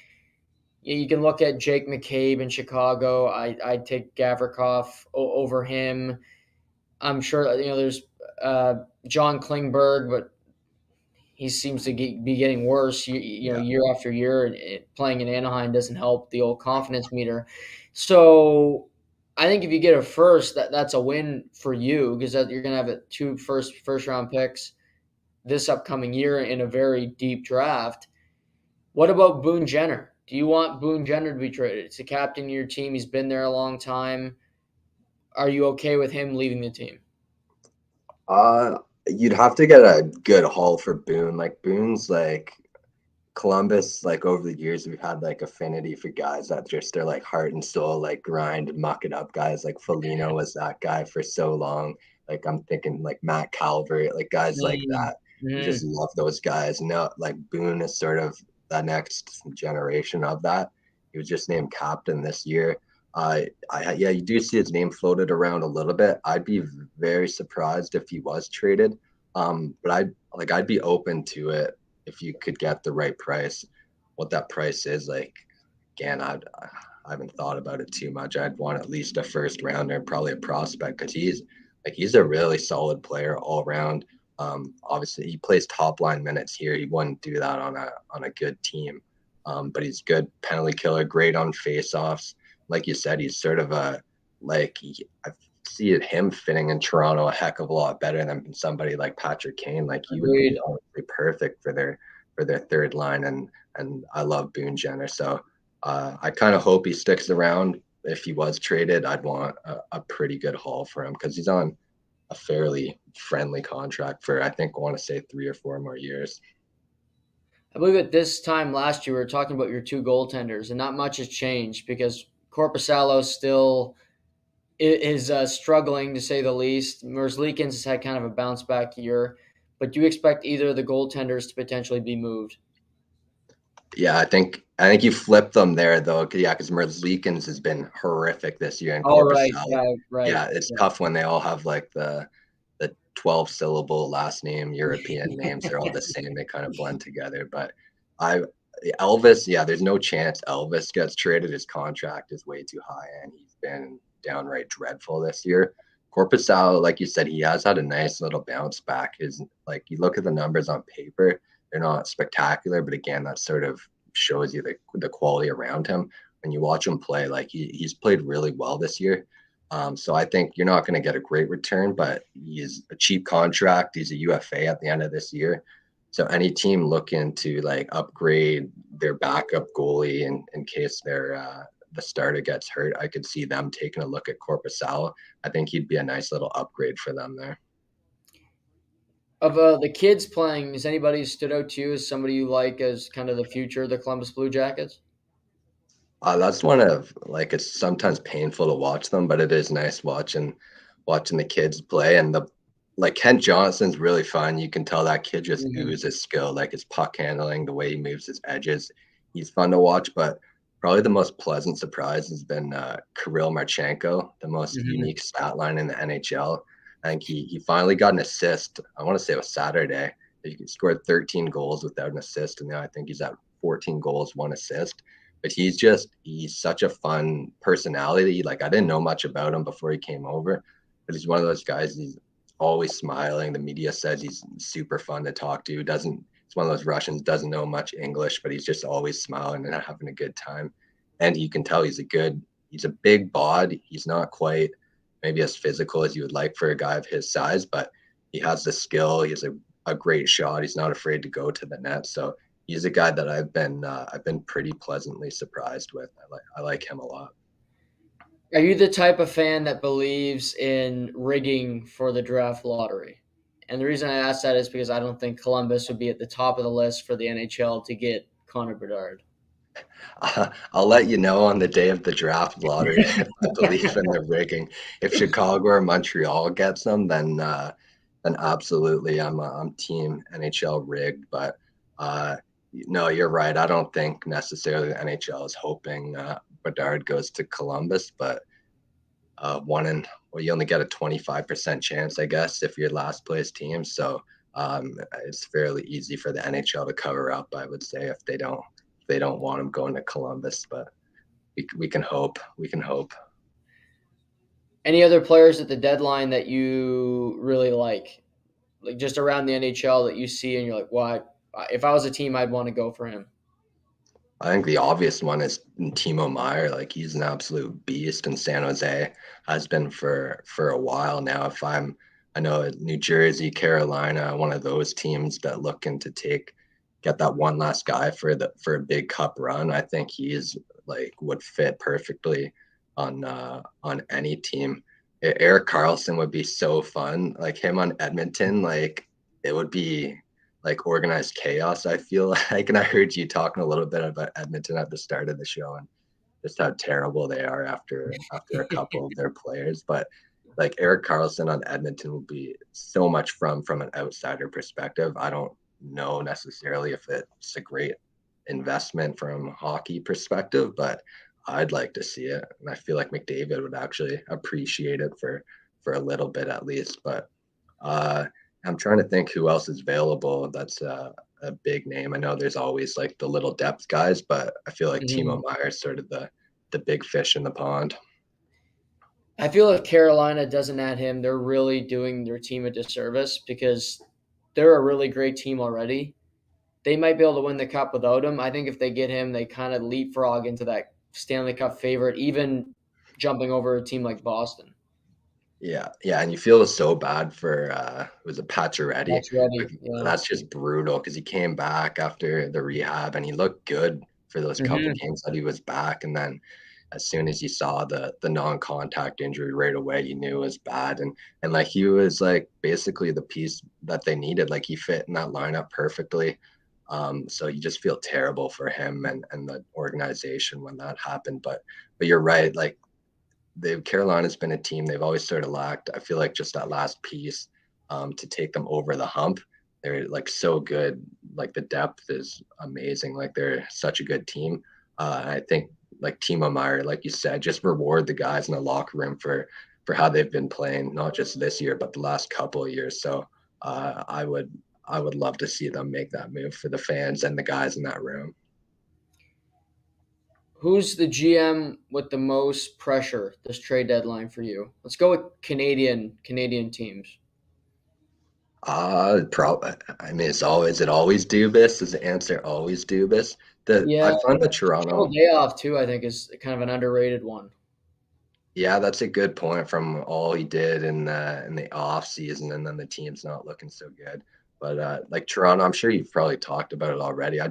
You can look at Jake McCabe in Chicago. I'd take Gavrikov over him. I'm sure there's uh, John Klingberg, but he seems to be getting worse. Yeah. Year after year, and playing in Anaheim doesn't help the old confidence meter. So I think if you get a first, that's a win for you because you're going to have two first round picks this upcoming year in a very deep draft. What about Boone Jenner? Do you want Boone Jenner to be traded? It's the captain of your team. He's been there a long time. Are you okay with him leaving the team? You'd have to get a good haul for Boone. Like Boone's like Columbus, like over the years, we've had like affinity for guys that just are like heart and soul, like grind, muck it up guys. Like Foligno was that guy for so long. Like I'm thinking like Matt Calvert, like guys like that. You just Mm-hmm. love those guys. No, like Boone is sort of the next generation of that. He was just named captain this year. Yeah, you do see his name floated around a little bit. I'd be very surprised if he was traded. But I'd be open to it if you could get the right price. What that price is, like again, I haven't thought about it too much. I'd want at least a first rounder and probably a prospect because he's a really solid player all around. Obviously, he plays top line minutes here. He wouldn't do that on a good team, but he's good penalty killer, great on faceoffs. Like you said, he's sort of a like he, see him fitting in Toronto a heck of a lot better than somebody like Patrick Kane. Like he would be Agreed. honestly perfect for their third line, and I love Boone Jenner. So I kind of hope he sticks around. If he was traded, I'd want a pretty good haul for him because he's on a fairly friendly contract for I think I want to say 3 or 4 more years. I believe at this time last year we were talking about your two goaltenders, and not much has changed because Corpusalo still is struggling to say the least. Merzlikins has had kind of a bounce back year, but do you expect either of the goaltenders to potentially be moved? Yeah, I think you flipped them there though. Yeah, because Merzlikins has been horrific this year, and Oh, right, Corpusalo. right, right. Yeah, it's Yeah. tough when they all have like the 12 syllable last name European names. They're all the same. They kind of blend together. But I Elvis, yeah, there's no chance Elvis gets traded. His contract is way too high, and he's been downright dreadful this year. Corpusalo, like you said, he has had a nice little bounce back. His like you look at the numbers on paper, they're not spectacular, but again, that sort of shows you the quality around him. When you watch him play, like he's played really well this year. So I think you're not going to get a great return, but he's a cheap contract. He's a UFA at the end of this year. So any team looking to like upgrade their backup goalie in case the starter gets hurt, I could see them taking a look at Corpusalo. I think he'd be a nice little upgrade for them there. Of the kids playing, has anybody stood out to you as somebody you like as kind of the future of the Columbus Blue Jackets? That's one of like it's sometimes painful to watch them, but it is nice watching the kids play. And the like Kent Johnson's really fun. You can tell that kid just Mhm. oozes skill, like his puck handling, the way he moves his edges. He's fun to watch, but probably the most pleasant surprise has been Kirill Marchenko, the most Mhm. unique stat line in the NHL. I think he finally got an assist. I want to say it was Saturday. He scored 13 goals without an assist, and now I think he's at 14 goals, 1 assist, but he's such a fun personality. Like I didn't know much about him before he came over, but he's one of those guys. He's always smiling. The media says he's super fun to talk to. Doesn't It's one of those Russians, doesn't know much English, but he's just always smiling and having a good time. And you can tell he's a big bod. He's not quite maybe as physical as you would like for a guy of his size, but he has the skill. He has a great shot. He's not afraid to go to the net. So he's a guy that I've been pretty pleasantly surprised with. I like him a lot. Are you the type of fan that believes in rigging for the draft lottery? And the reason I ask that is because I don't think Columbus would be at the top of the list for the NHL to get Connor Bedard. I'll let you know on the day of the draft lottery if I believe in the rigging. If Chicago or Montreal gets them, then absolutely I'm team NHL rigged. But no, you're right. I don't think necessarily the NHL is hoping Bedard goes to Columbus, but one in well, you only get a 25% chance, I guess, if you're last place team. So it's fairly easy for the NHL to cover up, I would say, if they don't want him going to Columbus. But we can hope. We can hope. Any other players at the deadline that you really like just around the NHL that you see and you're like, "What? If I was a team, I'd want to go for him." I think the obvious one is Timo Meyer. Like he's an absolute beast in San Jose, has been for a while now. I know New Jersey, Carolina, one of those teams that looking to get that one last guy for a big cup run. I think he's like would fit perfectly on any team. Eric Carlson would be so fun. Like him on Edmonton, like it would be like organized chaos, I feel like. And I heard you talking a little bit about Edmonton at the start of the show and just how terrible they are after a couple of their players. But like Eric Carlson on Edmonton will be so much from an outsider perspective. I don't know necessarily if it's a great investment from hockey perspective, but I'd like to see it. And I feel like McDavid would actually appreciate it for a little bit at least. But uh I'm trying to think who else is available. That's a big name. I know there's always like the little depth guys, but I feel like Mhm. Timo Meyer is sort of the big fish in the pond. I feel if Carolina doesn't add him, they're really doing their team a disservice because they're a really great team already. They might be able to win the cup without him. I think if they get him, they kind of leapfrog into that Stanley Cup favorite, even jumping over a team like Boston. Yeah, and you feel so bad for was it Pacioretty? That's Like, ready. Yeah. that's just brutal because he came back after the rehab and he looked good for those couple Hmm. games that he was back, and then as soon as you saw the non-contact injury right away, you knew it was bad, and like he was like basically the piece that they needed. Like he fit in that lineup perfectly. So you just feel terrible for him and the organization when that happened. But you're right. Like Carolina's been a team they've always sort of lacked. I feel like just that last piece to take them over the hump. They're like so good. Like the depth is amazing. Like they're such a good team. I think like Timo Meyer, like you said, just reward the guys in the locker room for how they've been playing, not just this year, but the last couple of years. So I would love to see them make that move for the fans and the guys in that room. Who's the GM with the most pressure this trade deadline for you? Let's go with Canadian teams. Probably. I mean, is it always Dubas? Is the answer always Dubas? Yeah, I find the Shovel Toronto, Day off too. I think is kind of an underrated one. yeah, that's a good point from all he did in the off season, and then the team's not looking so good. But like Toronto, I'm sure you've probably talked about it already. I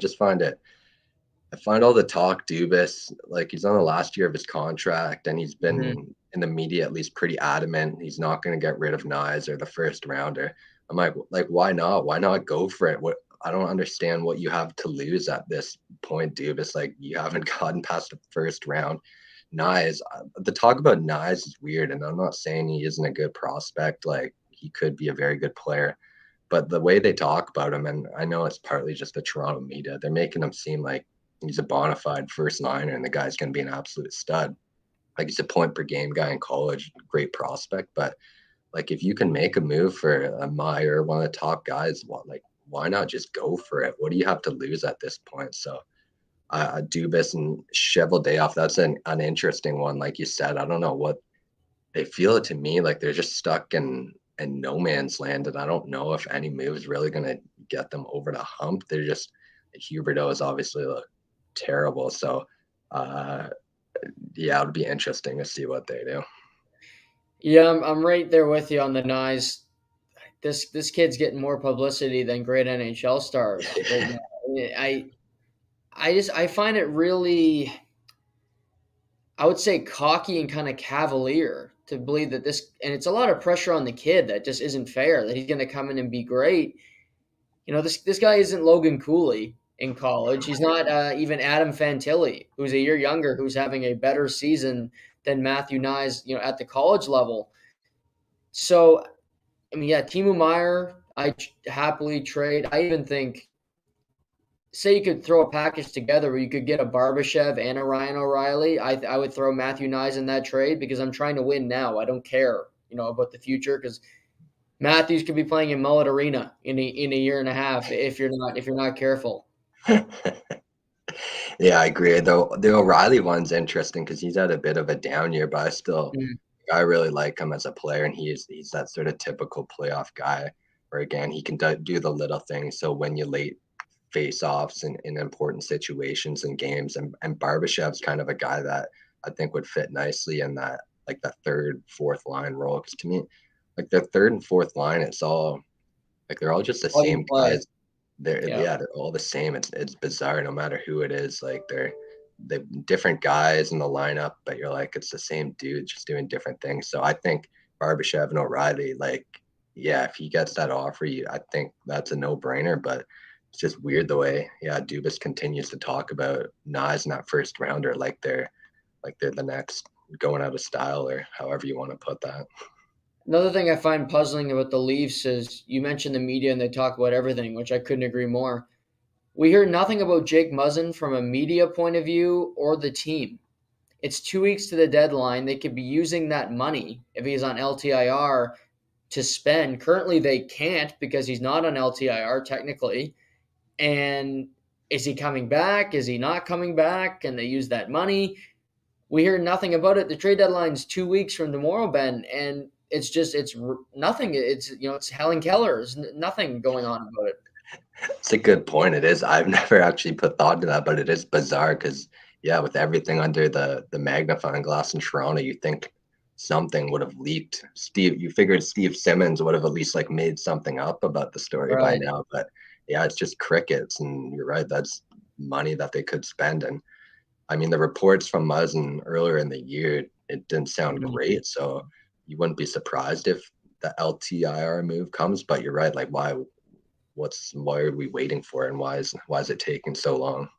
find all the talk Dubas, like he's on the last year of his contract, and he's Hmm. been in the media at least pretty adamant he's not going to get rid of Nyes or the first rounder. I'm like, why not? Why not go for it? What I don't understand what you have to lose at this point, Dubas. Like you haven't gotten past the first round. Nyes, the talk about Nyes is weird, and I'm not saying he isn't a good prospect. Like he could be a very good player, but the way they talk about him, and I know it's partly just the Toronto media, they're making him seem like he's a bona fide first liner and the guy's going to be an absolute stud. Like he's a point per game guy in college, great prospect. But like if you can make a move for a Meyer, one of the top guys, like why not just go for it? What do you have to lose at this point? So Dubas and Chevel Day off, that's an interesting one. Like you said, I don't know what they feel it to me like they're just stuck in no man's land, and I don't know if any move is really going to get them over the hump. They're just Huberto is obviously terrible, so uh, yeah, it would be interesting to see what they do. Yeah, I'm right there with you on the Nyes. This kid's getting more publicity than great NHL stars right now. I find it really, I would say, cocky and kind of cavalier to believe that this, and it's a lot of pressure on the kid that just isn't fair. That he's going to come in and be great. You know, this guy isn't Logan Cooley in college. He's not even Adam Fantilli, who's a year younger, who's having a better season than Matthew Nyes, at the college level. So, I mean, yeah, Timu Meyer, happily trade. I even think, say you could throw a package together where you could get a Barbashev and a Ryan O'Reilly. I would throw Matthew Nyes in that trade because I'm trying to win now. I don't care, about the future because Matthews could be playing in Mullet Arena in a year and a half if you're not careful. Yeah, I agree. Though the O'Reilly one's interesting because he's had a bit of a down year, but Mm. I really like him as a player, and he's that sort of typical playoff guy where again he can do the little things. So when you late face-offs in important situations and games, and Barbashev's kind of a guy that I think would fit nicely in that like that third, fourth line role. Because to me, like the third and fourth line, it's all like they're all just the Plug and same play. guys. They're Yeah. yeah, they're all the same. It's bizarre no matter who it is. Like they're different guys in the lineup, but you're like it's the same dude just doing different things. So I think Barbashev and O'Reilly, like yeah, if he gets that offer, I think that's a no brainer. But it's just weird the way yeah Dubas continues to talk about Nas in that first rounder like they're the next going out of style or however you want to put that. Another thing I find puzzling about the Leafs is you mentioned the media and they talk about everything, which I couldn't agree more. We hear nothing about Jake Muzzin from a media point of view or the team. It's 2 weeks to the deadline. They could be using that money if he's on LTIR to spend. Currently, they can't because he's not on LTIR technically. And is he coming back? Is he not coming back? Can they use that money? We hear nothing about it. The trade deadline's 2 weeks from tomorrow, Ben, and it's nothing. It's Helen Keller. There's nothing going on about it. It's a good point. It is. I've never actually put thought to that, but it is bizarre because yeah, with everything under the magnifying glass in Toronto, you think something would have leaked. You figured Steve Simmons would have at least like made something up about the story by Right. now, but yeah, it's just crickets. And you're right, that's money that they could spend. And I mean, the reports from Muzzin earlier in the year, it didn't sound Mhm. great. So you wouldn't be surprised if the LTIR move comes. But you're right, like why are we waiting for it, and why is it taking so long?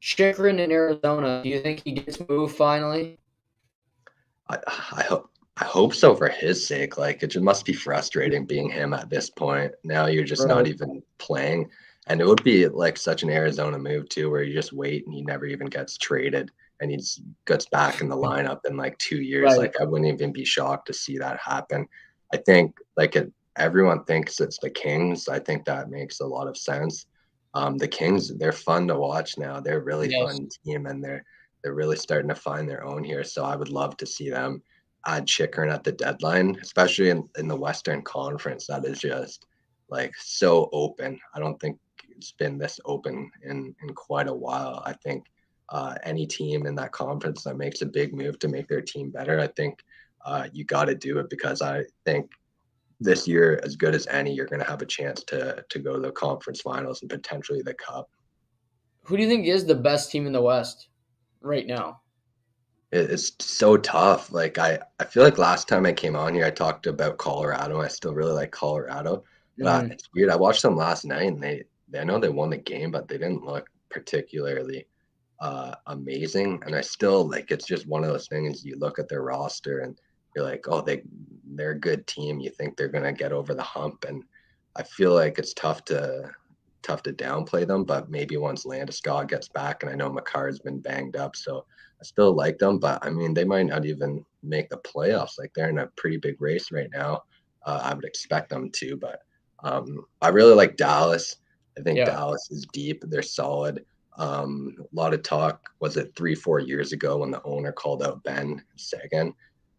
Chikrin in Arizona, do you think he gets moved finally? I hope so for his sake. Like it just must be frustrating being him at this point. Now you're just not Right. even playing. And it would be like such an Arizona move too, where you just wait and he never even gets traded and he gets back in the lineup in like 2 years. Right. Like I wouldn't even be shocked to see that happen. I think everyone thinks it's the Kings. I think that makes a lot of sense. The Kings, they're fun to watch now. They're a really Yes. fun team, and they're really starting to find their own here. So I would love to see them add Chikrin at the deadline, especially in the Western Conference. That is just like so open. I don't think it's been this open in quite a while. I think any team in that conference that makes a big move to make their team better, I think you got to do it, because I think this year, as good as any, you're going to have a chance to go to the conference finals and potentially the cup. Who do you think is the best team in the West right now? It's so tough. Like I feel like last time I came on here, I talked about Colorado. I still really like Colorado, but Mhm. it's weird. I watched them last night, and I know they won the game, but they didn't look particularly amazing. And I still like, it's just one of those things. You look at their roster and you're like, oh, they're a good team. You think they're gonna get over the hump, and I feel like it's tough to downplay them. But maybe once Landeskog gets back, and I know Makar's been banged up, so I still like them. But I mean, they might not even make the playoffs. Like they're in a pretty big race right now. I would expect them to, but I really like Dallas. I think Yeah. Dallas is deep. They're solid. A lot of talk, was it 3 4 years ago, when the owner called out Ben Sagan?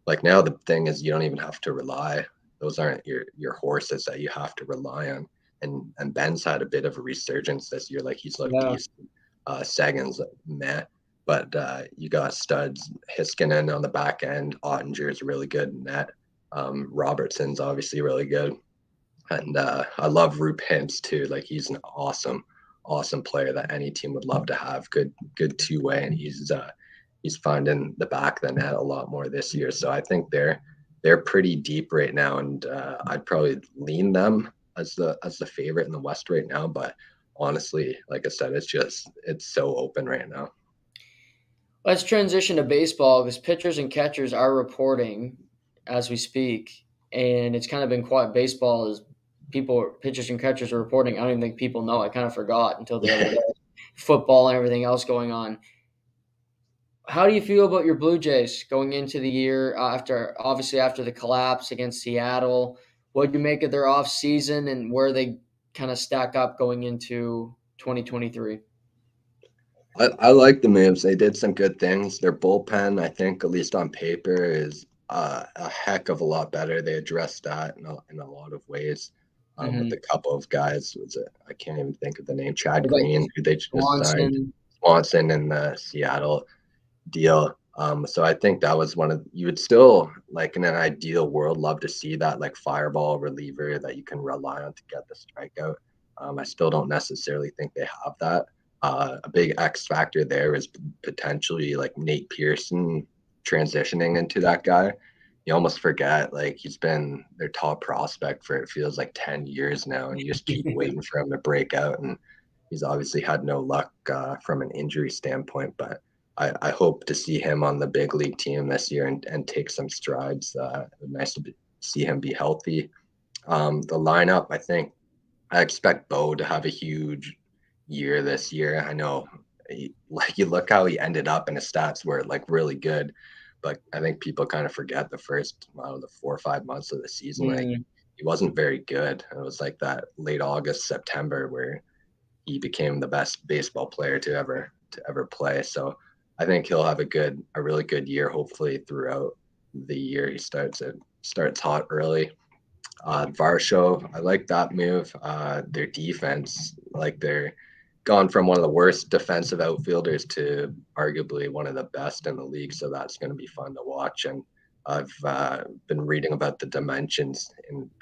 Like now the thing is, you don't even have to rely. Those aren't your horses that you have to rely on. And Ben's had a bit of a resurgence this year. Like he's looked Yeah. decent. Sagan's meh, but you got studs. Hiskinen on the back end. Ottinger's really good in net. Robertson's obviously really good. And I love Roop Hintz too. Like he's an awesome player that any team would love to have. Good two way, and he's finding the back of the net a lot more this year. So I think they're pretty deep right now, and I'd probably lean them as the favorite in the West right now. But honestly, like I said, it's so open right now. Let's transition to baseball because pitchers and catchers are reporting as we speak, and it's kind of been quiet. Baseball is people, pitchers and catchers are reporting. I don't even think people know. I kind of forgot until the other day. Football and everything else going on. How do you feel about your Blue Jays going into the year after the collapse against Seattle? What do you make of their off season and where they kind of stack up going into 2023? I like the moves. They did some good things. Their bullpen, I think, at least on paper, is a heck of a lot better. They addressed that in a lot of ways, with a Mm-hmm. couple of guys. Was it? I can't even think of the name. Chad Green, who they just signed. Swanson. Swanson in the Seattle deal. So I think that was one of, you would still, like in an ideal world, love to see that like fireball reliever that you can rely on to get the strikeout. I still don't necessarily think they have that. A big X factor there is potentially like Nate Pearson transitioning into that guy. You almost forget, like he's been their top prospect for, it feels like 10 years now, and you just keep waiting for him to break out. And he's obviously had no luck from an injury standpoint, but I hope to see him on the big league team this year and take some strides. Nice to see him be healthy. The lineup, I think I expect Bo to have a huge year this year. I know, like you look how he ended up, and his stats were like really good, but I think people kind of forget the first, I don't know, the 4 or 5 months of the season. Like Mm, he wasn't very good. It was like that late August, September where he became the best baseball player to ever play. So I think he'll have a really good year. Hopefully throughout the year, he starts hot early. Varsho, I like that move. Their defense, like they're gone from one of the worst defensive outfielders to arguably one of the best in the league. So that's going to be fun to watch. And I've been reading about the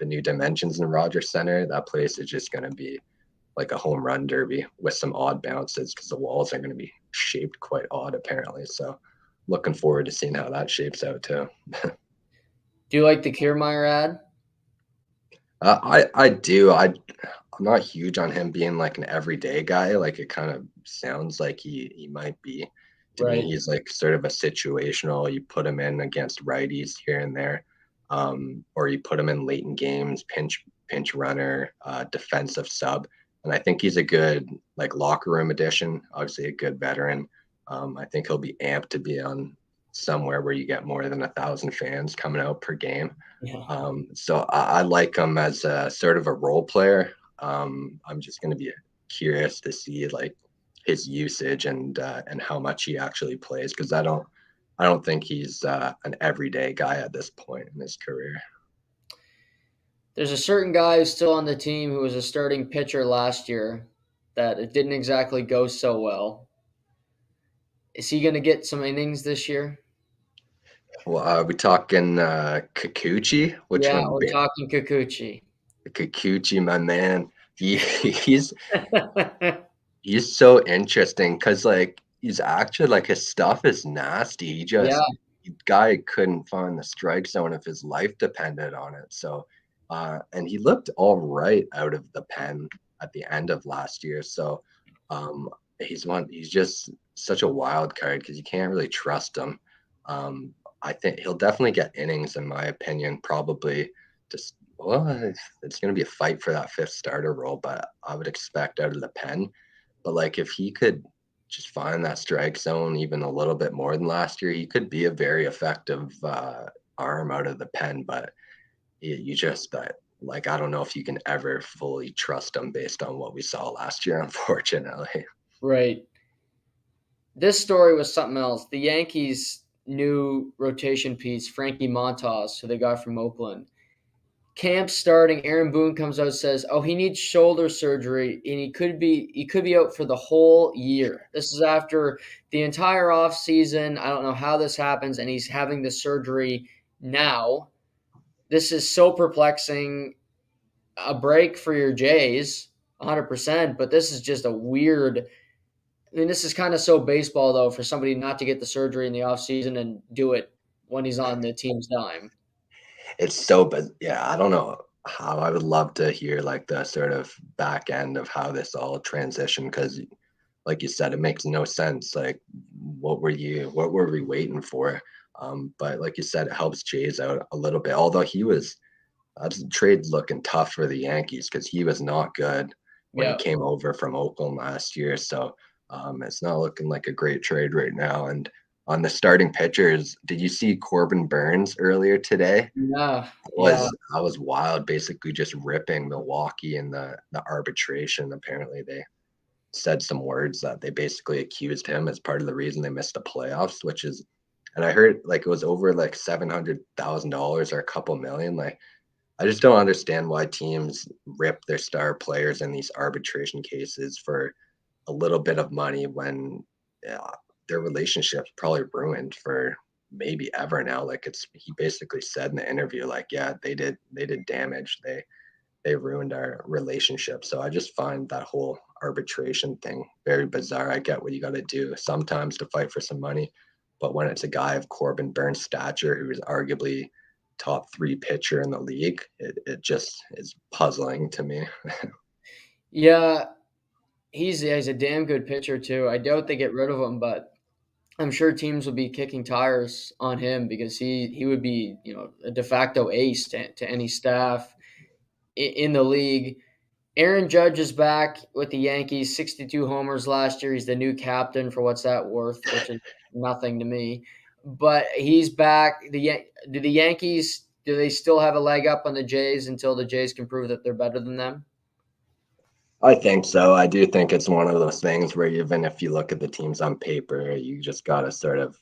new dimensions in Rogers Center. That place is just going to be like a home run derby with some odd bounces because the walls are going to be shaped quite odd apparently. So looking forward to seeing how that shapes out too. Do you like the Kiermaier ad? I do. I'm not huge on him being like an everyday guy. Like it kind of sounds like he might be. To me, Right. he's like sort of a situational. You put him in against righties here and there, or you put him in late in games, pinch runner, defensive sub. And I think he's a good like locker room addition. Obviously, a good veteran. I think he'll be amped to be on somewhere where you get more than 1,000 fans coming out per game. Yeah. So I like him as a sort of a role player. I'm just going to be curious to see like his usage and how much he actually plays because I don't think he's an everyday guy at this point in his career. There's a certain guy who's still on the team who was a starting pitcher last year that it didn't exactly go so well. Is he going to get some innings this year? Well, are we talking Kikuchi? Which Yeah, one? we're talking Kikuchi. Kikuchi, my man. He's he's so interesting because like he's actually like his stuff is nasty. Yeah, Guy couldn't find the strike zone if his life depended on it. So and he looked all right out of the pen at the end of last year. So um he's just such a wild card because you can't really trust him. I think he'll definitely get innings in my opinion, probably just well, it's going to be a fight for that fifth starter role, but I would expect out of the pen. But like if he could just find that strike zone even a little bit more than last year, he could be a very effective arm out of the pen. But you just like I don't know if you can ever fully trust him based on what we saw last year, unfortunately. right. This story was something else. The Yankees' new rotation piece, Frankie Montas, who they got from Oakland. Camp starting, Aaron Boone comes out and says, "Oh, he needs shoulder surgery, and he could be out for the whole year." This is after the entire offseason. I don't know how this happens, and he's having the surgery now. This is so perplexing. A break for your Jays, 100%, but this is just a weird. I mean, this is kind of so baseball though for somebody not to get the surgery in the offseason and do it when he's on the team's dime. It's so, but yeah, I don't know how I would love to hear like the sort of back end of how this all transitioned because like you said, it makes no sense. Like, what were we waiting for? But like you said, it helps Jays out a little bit. Although that's trade looking tough for the Yankees because he was not good when he Yeah. came over from Oakland last year. So it's not looking like a great trade right now. And on the starting pitchers, did you see Corbin Burns earlier today? Yeah. Yeah. I was wild, basically just ripping Milwaukee in the arbitration. Apparently, they said some words that they basically accused him as part of the reason they missed the playoffs, which is, and I heard like it was over like $700,000 or a couple million. Like, I just don't understand why teams rip their star players in these arbitration cases for a little bit of money when uh, their relationship's probably ruined for maybe ever now. Like he basically said in the interview, like, yeah, they did damage. They ruined our relationship. So I just find that whole arbitration thing very bizarre. I get what you got to do sometimes to fight for some money, but when it's a guy of Corbin Burns' stature who is arguably top three pitcher in the league, it just is puzzling to me. Yeah. He's a damn good pitcher too. I doubt they get rid of him, but I'm sure teams will be kicking tires on him because he would be, a de facto ace to any staff in the league. Aaron Judge is back with the Yankees, 62 homers last year. He's the new captain for what's that worth, which is nothing to me. But he's back. Do the Yankees do they still have a leg up on the Jays until the Jays can prove that they're better than them? I think so. I do think it's one of those things where even if you look at the teams on paper, you just got to sort of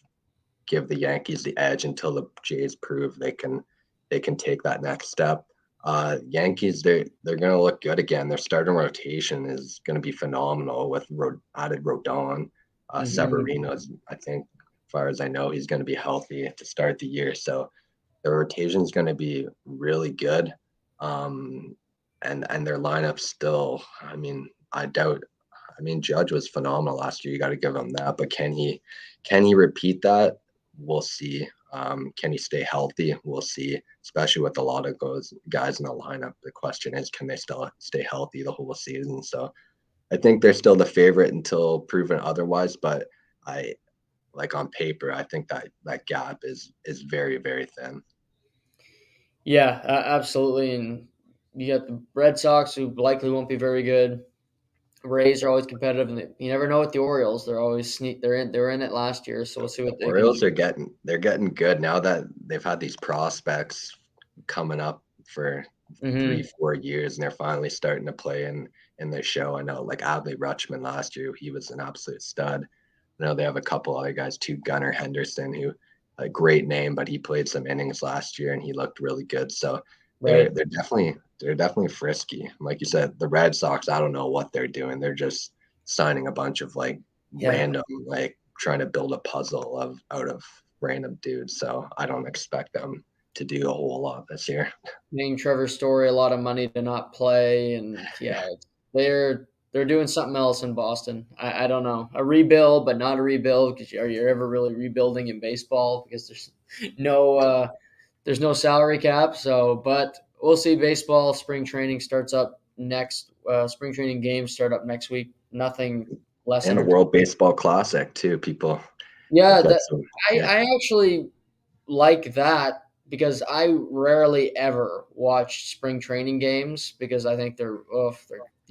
give the Yankees the edge until the Jays prove they can take that next step. Yankees, they're going to look good again. Their starting rotation is going to be phenomenal with added Rodon. Hmm. Severino's, I think, as far as I know, he's going to be healthy to start the year. So the rotation is going to be really good. And their lineup still, I mean, I doubt. I mean, Judge was phenomenal last year. You got to give him that. But can he repeat that? We'll see. Can he stay healthy? We'll see. Especially with a lot of those guys in the lineup, the question is, can they still stay healthy the whole season? So I think they're still the favorite until proven otherwise. But I like on paper, I think that gap is very very thin. Yeah, absolutely. And you got the Red Sox, who likely won't be very good. Rays are always competitive, and you never know with the Orioles. They're always sneak. They're in it last year, so we'll see The what they can Orioles do. are getting good now that they've had these prospects coming up for three, Hmm. 4 years, and they're finally starting to play in their show. I know, like Adley Rutschman last year, he was an absolute stud. I know they have a couple other guys too. Gunnar Henderson, who a great name, but he played some innings last year and he looked really good. So they're Right. they're definitely they're definitely frisky. Like you said, the Red Sox, I don't know what they're doing. They're just signing a bunch of like Yeah. random, like trying to build a puzzle of out of random dudes. So I don't expect them to do a whole lot this year. Paying Trevor Story a lot of money to not play, and yeah, they're doing something else in Boston. I don't know, a rebuild, but not a rebuild because are you ever really rebuilding in baseball because no there's no salary cap. So, but we'll see. Baseball spring training starts up next. Spring training games start up next week. Nothing less And the entertaining. World Baseball Classic too. People Yeah, they've got that some, I yeah, I actually like that because I rarely ever watch spring training games because I think they're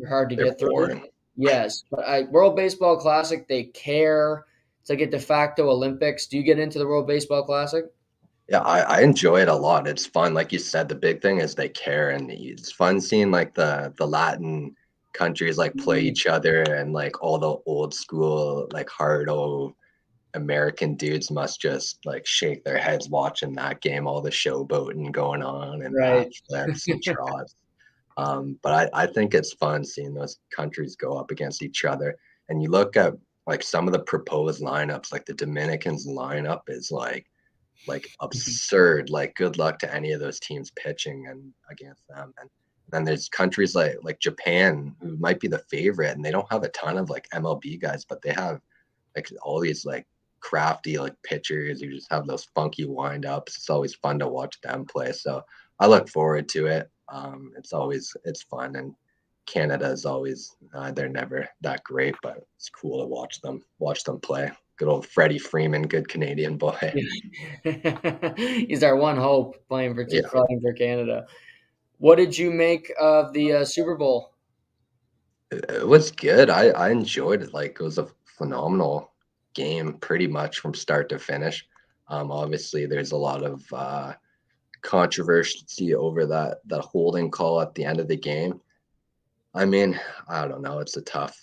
hard to they're get through. boring. Yes, but World Baseball Classic, they care. It's like a de facto Olympics. Do you get into the World Baseball Classic? Yeah, I enjoy it a lot. It's fun. Like you said, the big thing is they care, and it's fun seeing like the Latin countries like play Mhm. each other, and like all the old school like hard old American dudes must just like shake their heads watching that game, all the showboating going on and bat Right. flips and trots. But I think it's fun seeing those countries go up against each other. And you look at like some of the proposed lineups, like the Dominicans lineup is like absurd. Like good luck to any of those teams pitching and against them. And then there's countries like Japan who might be the favorite, and they don't have a ton of like MLB guys, but they have like all these like crafty like pitchers who just have those funky windups. It's always fun to watch them play. So I look forward to it. It's fun, and Canada is always they're never that great, but it's cool to watch them play. Good old Freddie Freeman, good Canadian boy. He's our one hope Yeah, playing for Canada. What did you make of the Super Bowl? it was good. I enjoyed it. Like it was a phenomenal game, pretty much from start to finish. Obviously, there's a lot of controversy over that holding call at the end of the game. I mean, I don't know. It's a tough.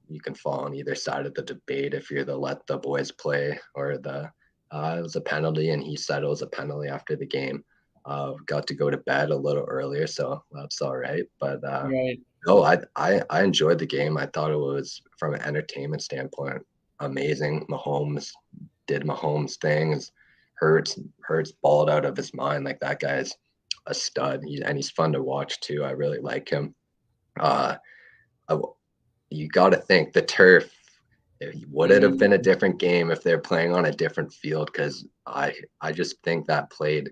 You can fall on either side of the debate if you're the let the boys play or the it was a penalty, and he said it was a penalty after the game. Got to go to bed a little earlier, so that's all right. But Right. no, I enjoyed the game. I thought it was from an entertainment standpoint amazing. Mahomes did Mahomes things. Hurts balled out of his mind. Like that guy's a stud, and he's fun to watch too. I really like him. Uh, I, you got to think the turf. Would it have been a Mm, different game if they're playing on a different field? Because I just think that played,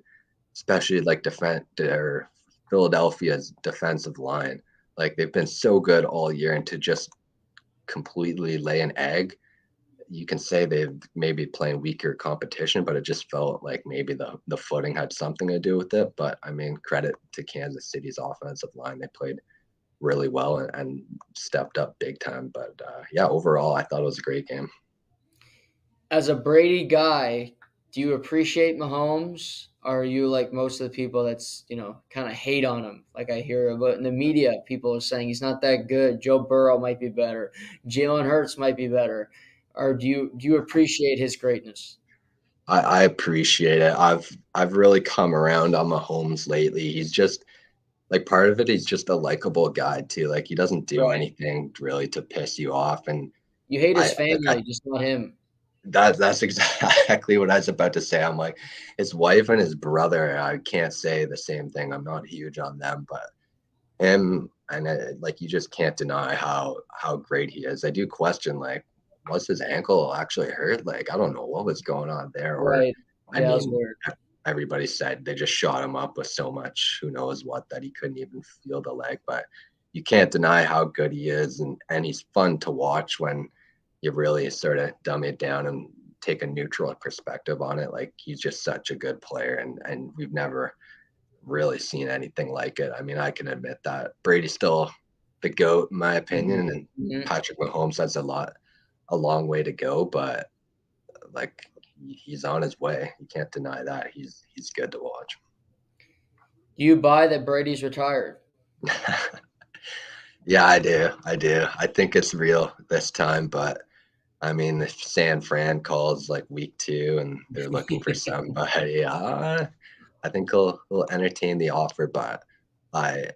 especially like defense or Philadelphia's defensive line. Like they've been so good all year, and to just completely lay an egg, you can say they've maybe playing weaker competition, but it just felt like maybe the footing had something to do with it. But I mean, credit to Kansas City's offensive line; they played really well and stepped up big time. But yeah, overall, I thought it was a great game. as a Brady guy, do you appreciate Mahomes? Or are you like most of the people that's kind of hate on him? Like I hear about in the media, people are saying he's not that good. Joe Burrow might be better. Jalen Hurts might be better. Or do you appreciate his greatness? I appreciate it. I've really come around on Mahomes lately. He's just like part of it. He's just a likable guy too. Like he doesn't do Right. anything really to piss you off, and You hate I his like I family, just not him. That's exactly what I was about to say. I'm like, his wife and his brother, I can't say the same thing. I'm not huge on them, but him and like you just can't deny how great he is. I do question like, was his ankle actually hurt? Like, I don't know what was going on there. Or, Right. I Yeah, that's mean, weird. everybody said they just shot him up with so much, who knows what, that he couldn't even feel the leg. But you can't deny how good he is, and he's fun to watch when you really sort of dumb it down and take a neutral perspective on it. Like he's just such a good player, and we've never really seen anything like it. I mean, I can admit that Brady's still the GOAT in my opinion, and Mhm. Patrick Mahomes has a long way to go, but like he's on his way. You can't deny that. He's good to watch. Do you buy that Brady's retired? Yeah, I do. I do. I think it's real this time, but I mean, if San Fran calls like week 2 and they're looking for somebody, I think he'll entertain the offer, but I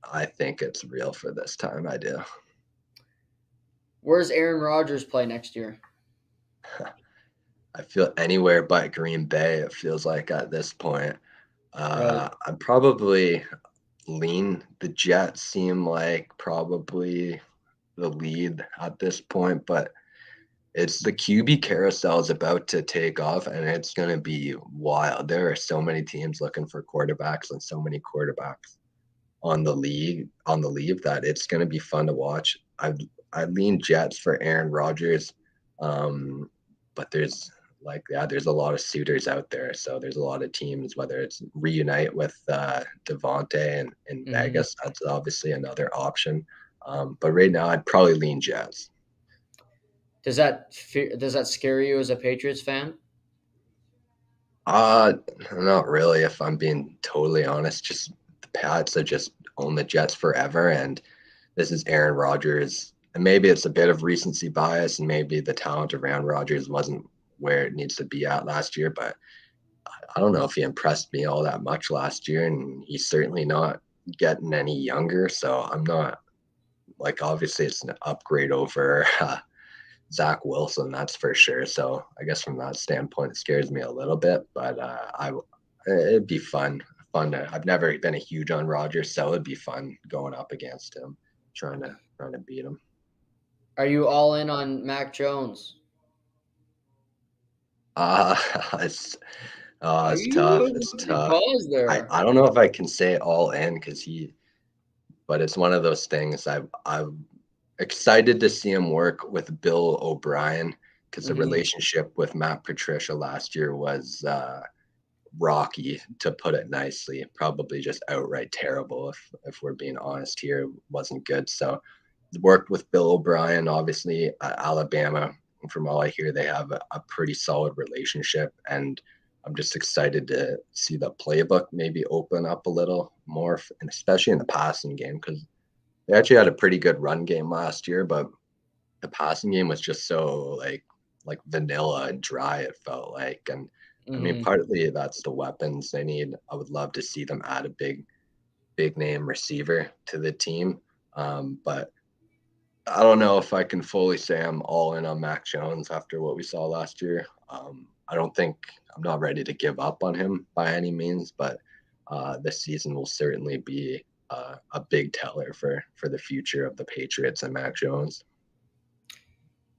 I think it's real for this time. I do. Where's Aaron Rodgers play next year? I feel anywhere but Green Bay. It feels like at this point, Right. I'd probably lean. The Jets seem like probably the lead at this point, but it's the QB carousel is about to take off, and it's going to be wild. There are so many teams looking for quarterbacks, and so many quarterbacks on the leave that it's going to be fun to watch. I lean Jets for Aaron Rodgers, um, but there's a lot of suitors out there. So there's a lot of teams, whether it's reunite with Devontae in Mhm. Vegas, that's obviously another option. But right now, I'd probably lean Jets. Does that scare you as a Patriots fan? Uh, Not really, if I'm being totally honest. Just the Pats have just owned the Jets forever, and this is Aaron Rodgers. And maybe it's a bit of recency bias, and maybe the talent around Rodgers wasn't where it needs to be at last year. But I don't know if he impressed me all that much last year, and he's certainly not getting any younger. So I'm not like, obviously it's an upgrade over Zach Wilson, that's for sure. So I guess from that standpoint, it scares me a little bit, but it'd be fun. I've never been a huge on Rodgers, so it'd be fun going up against him, trying to beat him. Are you all in on Mac Jones? Uh, it's Are it's you? tough. It's Good tough. pause there. I don't know if I can say all in because but it's one of those things. I'm excited to see him work with Bill O'Brien because the Mhm. relationship with Matt Patricia last year was rocky, to put it nicely. Probably just outright terrible, if we're being honest here. It wasn't good. So worked with Bill O'Brien, obviously at Alabama. From all I hear, they have a pretty solid relationship, and I'm just excited to see the playbook maybe open up a little more, and especially in the passing game, because they actually had a pretty good run game last year, but the passing game was just so like vanilla and dry, it felt like. And I mean, Mhm. partly that's the weapons they need. I would love to see them add a big name receiver to the team. But I don't know if I can fully say I'm all in on Mac Jones after what we saw last year. I don't think I'm not ready to give up on him by any means, but this season will certainly be a big teller for the future of the Patriots and Mac Jones.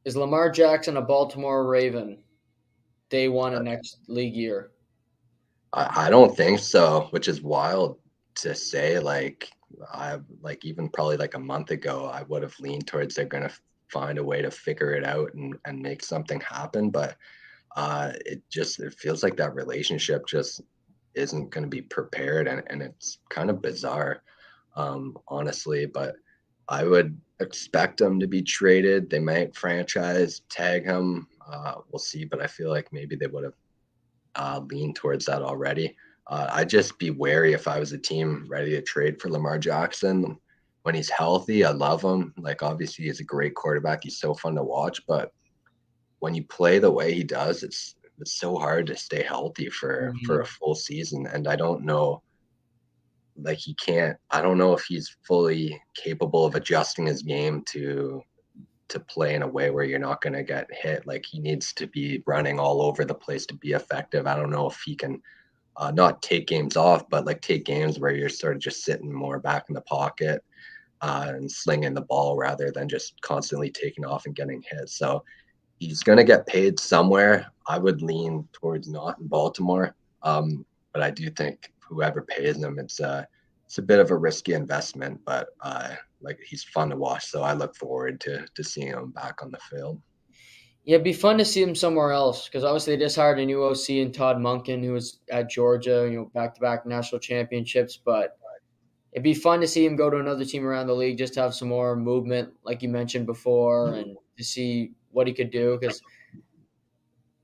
Is Lamar Jackson a Baltimore Raven day one of next league year? I don't think so, which is wild to say. Like I like even probably like a month ago, I would have leaned towards they're gonna find a way to figure it out and make something happen. But it feels like that relationship just isn't gonna be prepared, and it's kind of bizarre, honestly. But I would expect him to be traded. They might franchise tag him. We'll see, but I feel like maybe they would have lean towards that already. I'd just be wary if I was a team ready to trade for Lamar Jackson. When he's healthy, I love him. Like, obviously, he's a great quarterback. He's so fun to watch. But when you play the way he does, it's so hard to stay healthy for a Mhm. full season. And I don't know, like, he can't. I don't know if he's fully capable of adjusting his game to to play in a way where you're not going to get hit. Like he needs to be running all over the place to be effective. I don't know if he can not take games off, but like take games where you're sort of just sitting more back in the pocket and slinging the ball rather than just constantly taking off and getting hit. So he's going to get paid somewhere. I would lean towards not in Baltimore, but I do think whoever pays him, it's a bit of a risky investment. But like he's fun to watch, so I look forward to seeing him back on the field. Yeah, it'd be fun to see him somewhere else because obviously they just hired a new OC in Todd Monken, who was at Georgia, back to back national championships. But it'd be fun to see him go to another team around the league just to have some more movement, like you mentioned before, and to see what he could do because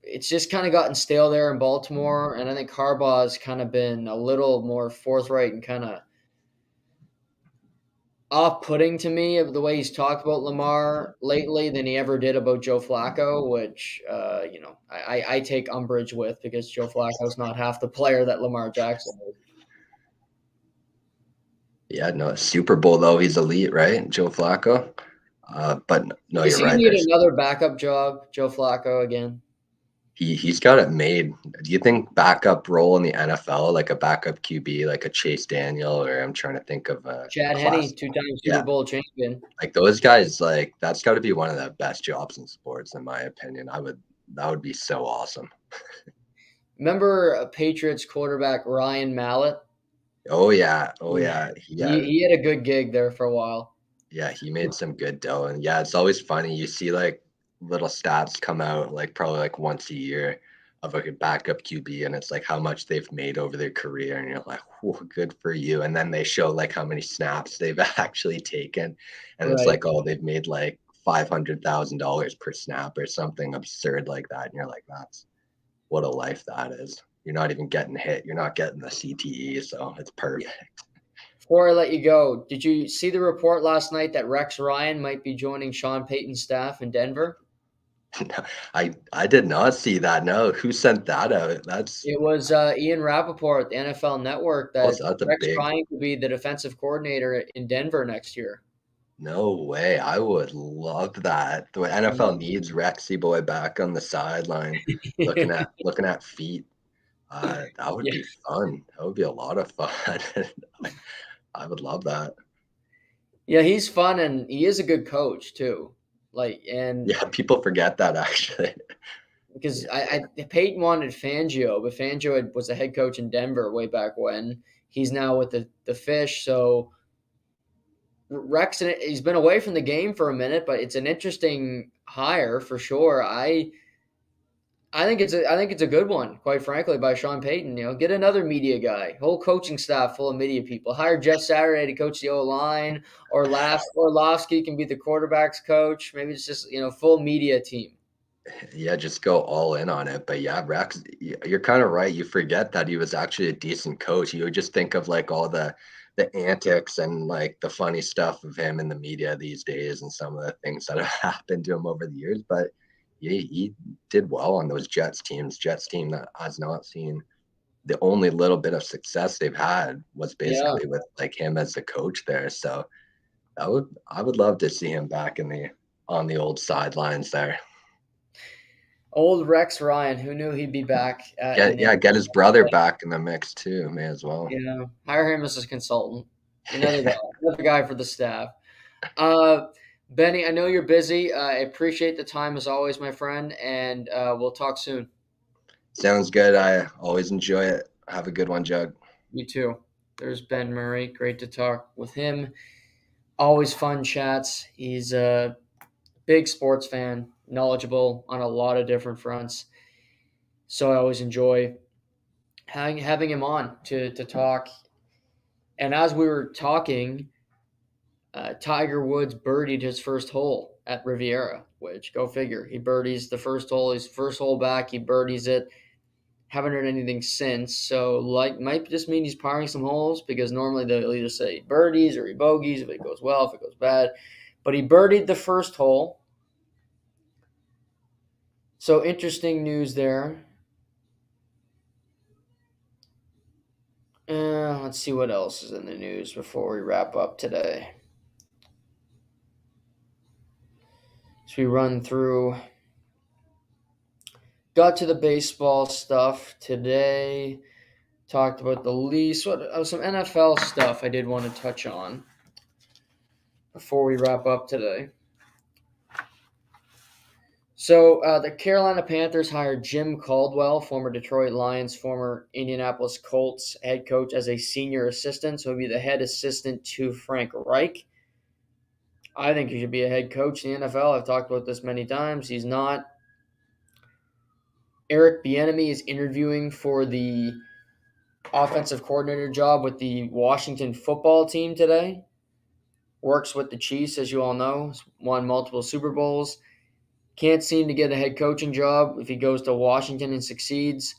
it's just kind of gotten stale there in Baltimore. And I think Harbaugh's kind of been a little more forthright and kind of off-putting to me of the way he's talked about Lamar lately than he ever did about Joe Flacco, which I take umbrage with because Joe Flacco's not half the player that Lamar Jackson is. Yeah, no, Super Bowl though, he's elite, right? Joe Flacco. But no, Is you're he gonna right. need There's another backup job, Joe Flacco again? he's got it made. Do you think backup role in the NFL, like a backup QB, like a Chase Daniel, or I'm trying to think of a Chad Henne, class? two-time Super Yeah, Bowl champion. like those guys, like that's got to be one of the best jobs in sports, in my opinion. That would be so awesome. Remember Patriots quarterback Ryan Mallett? Oh yeah, He had a good gig there for a while. yeah, he made some good dough. And yeah, it's always funny. You see like little stats come out like probably like once a year of like a backup QB, and it's like how much they've made over their career, and you're like, whoa, good for you. And then they show like how many snaps they've actually taken, and it's Right. like, oh, they've made like $500,000 per snap or something absurd like that. And you're like, that's what a life that is. You're not even getting hit. You're not getting the CTE, so it's perfect. Before I let you go, did you see the report last night that Rex Ryan might be joining Sean Payton's staff in Denver? I did not see that. No, who sent that out? That's It was Ian Rappaport, the NFL Network, that also that's a Rex big Ryan could be the defensive coordinator in Denver next year. no way. I would love that. The NFL needs Rexy boy back on the sideline, looking at feet. That would Yeah, be fun. That would be a lot of fun. I would love that. yeah, he's fun and he is a good coach too. Like, and Yeah, people forget that actually. because Yeah, Peyton wanted Fangio, but was a head coach in Denver way back when. He's now with the Fish, so Rex, he's been away from the game for a minute, but it's an interesting hire for sure. I think it's a good one, quite frankly, by Sean Payton. Get another media guy, whole coaching staff full of media people. Hire Jeff Saturday to coach the O line, or Orlovsky can be the quarterbacks coach. Maybe it's just full media team. yeah, just go all in on it. But yeah, Rex, you're kind of right. You forget that he was actually a decent coach. You would just think of like all the antics and like the funny stuff of him in the media these days and some of the things that have happened to him over the years. But he did well on those Jets teams. Jets team that has not seen the only little bit of success they've had was Yeah, basically with like him as the coach there. So I would love to see him back in the on the old sidelines there. old Rex Ryan. Who knew he'd be back in the Get his brother back in the mix too. May as well. hire him as a consultant. Another guy for the staff. Uh, Benny, I know you're busy. I appreciate the time as always, my friend, and we'll talk soon. Sounds good. I always enjoy it. Have a good one, Jug. You too. There's Ben Murray. Great to talk with him. Always fun chats. He's a big sports fan, knowledgeable on a lot of different fronts. So I always enjoy having him on to talk. And as we were talking, Tiger Woods birdied his first hole at Riviera, which go figure. He birdies the first hole. His first hole back, he birdies it. Haven't heard anything since, so might just mean he's parring some holes because normally they'll either say birdies or he bogeys if it goes well, if it goes bad. But he birdied the first hole, so interesting news there. Let's see what else is in the news before we wrap up today. as we run through. Got to the baseball stuff today. Talked about the Leafs. Some NFL stuff I did want to touch on before we wrap up today. So the Carolina Panthers hired Jim Caldwell, former Detroit Lions, former Indianapolis Colts head coach, as a senior assistant. So he'll be the head assistant to Frank Reich. I think he should be a head coach in the NFL. I've talked about this many times. He's not. Eric Bieniemy is interviewing for the offensive coordinator job with the Washington football team today. Works with the Chiefs, as you all know. He's won multiple Super Bowls. Can't seem to get a head coaching job if he goes to Washington and succeeds.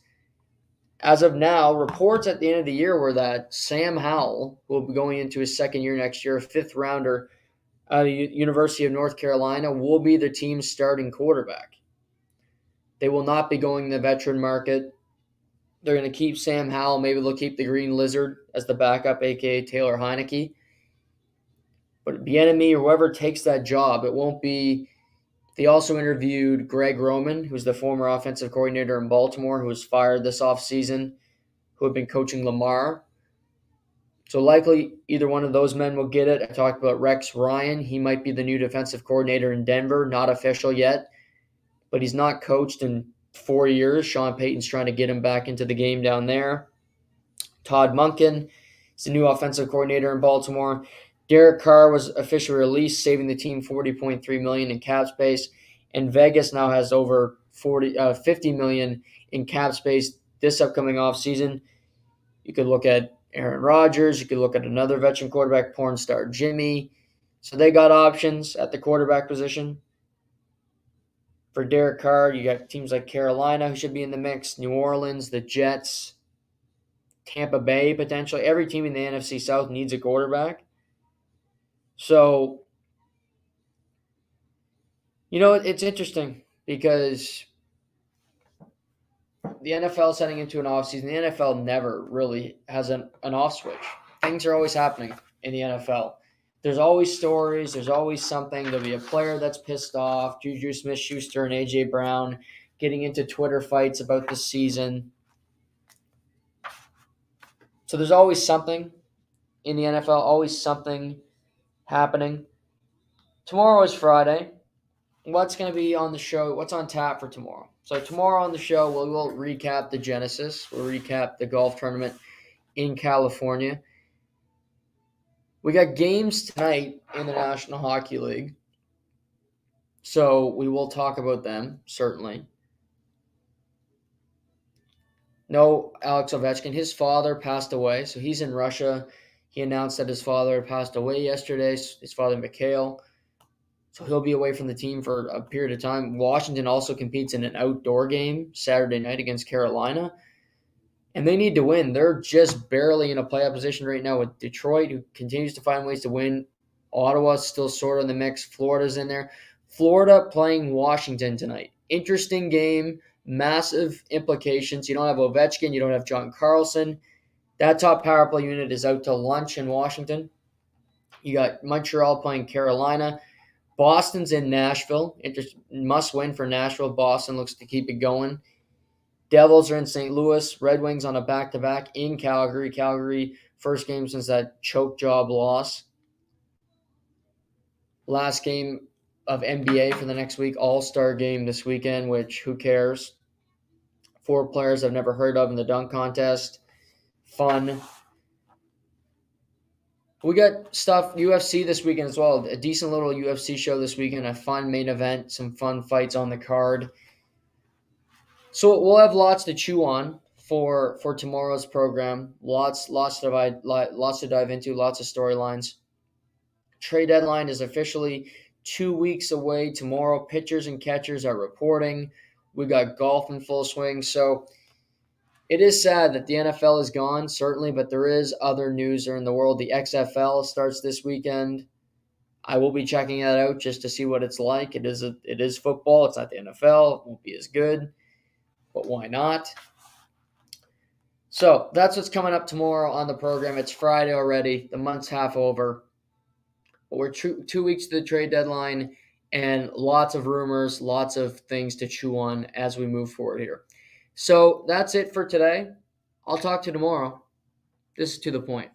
As of now, reports at the end of the year were that Sam Howell, who will be going into his second year next year, a fifth rounder out of the University of North Carolina, will be the team's starting quarterback. They will not be going the veteran market. They're going to keep Sam Howell. Maybe they'll keep the Green Lizard as the backup, a.k.a. Taylor Heineke. But Bieniemy or whoever takes that job, it won't be. They also interviewed Greg Roman, who's the former offensive coordinator in Baltimore, who was fired this offseason, who had been coaching Lamar. So likely either one of those men will get it. I talked about Rex Ryan. He might be the new defensive coordinator in Denver. Not official yet, but he's not coached in 4 years. Sean Payton's trying to get him back into the game down there. Todd Monken is the new offensive coordinator in Baltimore. Derek Carr was officially released, saving the team $40.3 million in cap space, and Vegas now has over $50 million in cap space this upcoming offseason. You could look at Aaron Rodgers. You could look at another veteran quarterback, porn star Jimmy. So they got options at the quarterback position. For Derek Carr, you got teams like Carolina who should be in the mix, New Orleans, the Jets, Tampa Bay potentially. Every team in the NFC South needs a quarterback. So, it's interesting because the NFL is heading into an offseason. The NFL never really has an off switch. Things are always happening in the NFL. There's always stories. There's always something. There'll be a player that's pissed off. Juju Smith-Schuster and A.J. Brown getting into Twitter fights about the season. So there's always something in the NFL, always something happening. Tomorrow is Friday. What's going to be on the show? What's on tap for tomorrow? So tomorrow on the show, we'll recap the Genesis. We'll recap the golf tournament in California. We got games tonight in the National Hockey League. So we will talk about them, certainly. No Alex Ovechkin. His father passed away, so he's in Russia. He announced that his father passed away yesterday, his father, Mikhail. So he'll be away from the team for a period of time. Washington also competes in an outdoor game Saturday night against Carolina. And they need to win. They're just barely in a playoff position right now with Detroit, who continues to find ways to win. Ottawa's still sort of in the mix. Florida's in there. Florida playing Washington tonight. Interesting game. Massive implications. You don't have Ovechkin. You don't have John Carlson. That top power play unit is out to lunch in Washington. You got Montreal playing Carolina. Boston's in Nashville. Must win for Nashville. Boston looks to keep it going. Devils are in St. Louis. Red Wings on a back-to-back in Calgary. Calgary, first game since that choke job loss. Last game of NBA for the next week. All-Star game this weekend, which who cares? 4 players I've never heard of in the dunk contest. Fun. We got stuff, UFC this weekend as well. A decent little UFC show this weekend. A fun main event. Some fun fights on the card. So we'll have lots to chew on for tomorrow's program. Lots to dive into. Lots of storylines. Trade deadline is officially 2 weeks away tomorrow. Pitchers and catchers are reporting. We got golf in full swing. So it is sad that the NFL is gone, certainly, but there is other news in the world. The XFL starts this weekend. I will be checking that out just to see what it's like. It is football. It's not the NFL. It won't be as good, but why not? So that's what's coming up tomorrow on the program. It's Friday already. The month's half over. But we're 2 weeks to the trade deadline, and lots of rumors, lots of things to chew on as we move forward here. So that's it for today. I'll talk to you tomorrow. This is To The Point.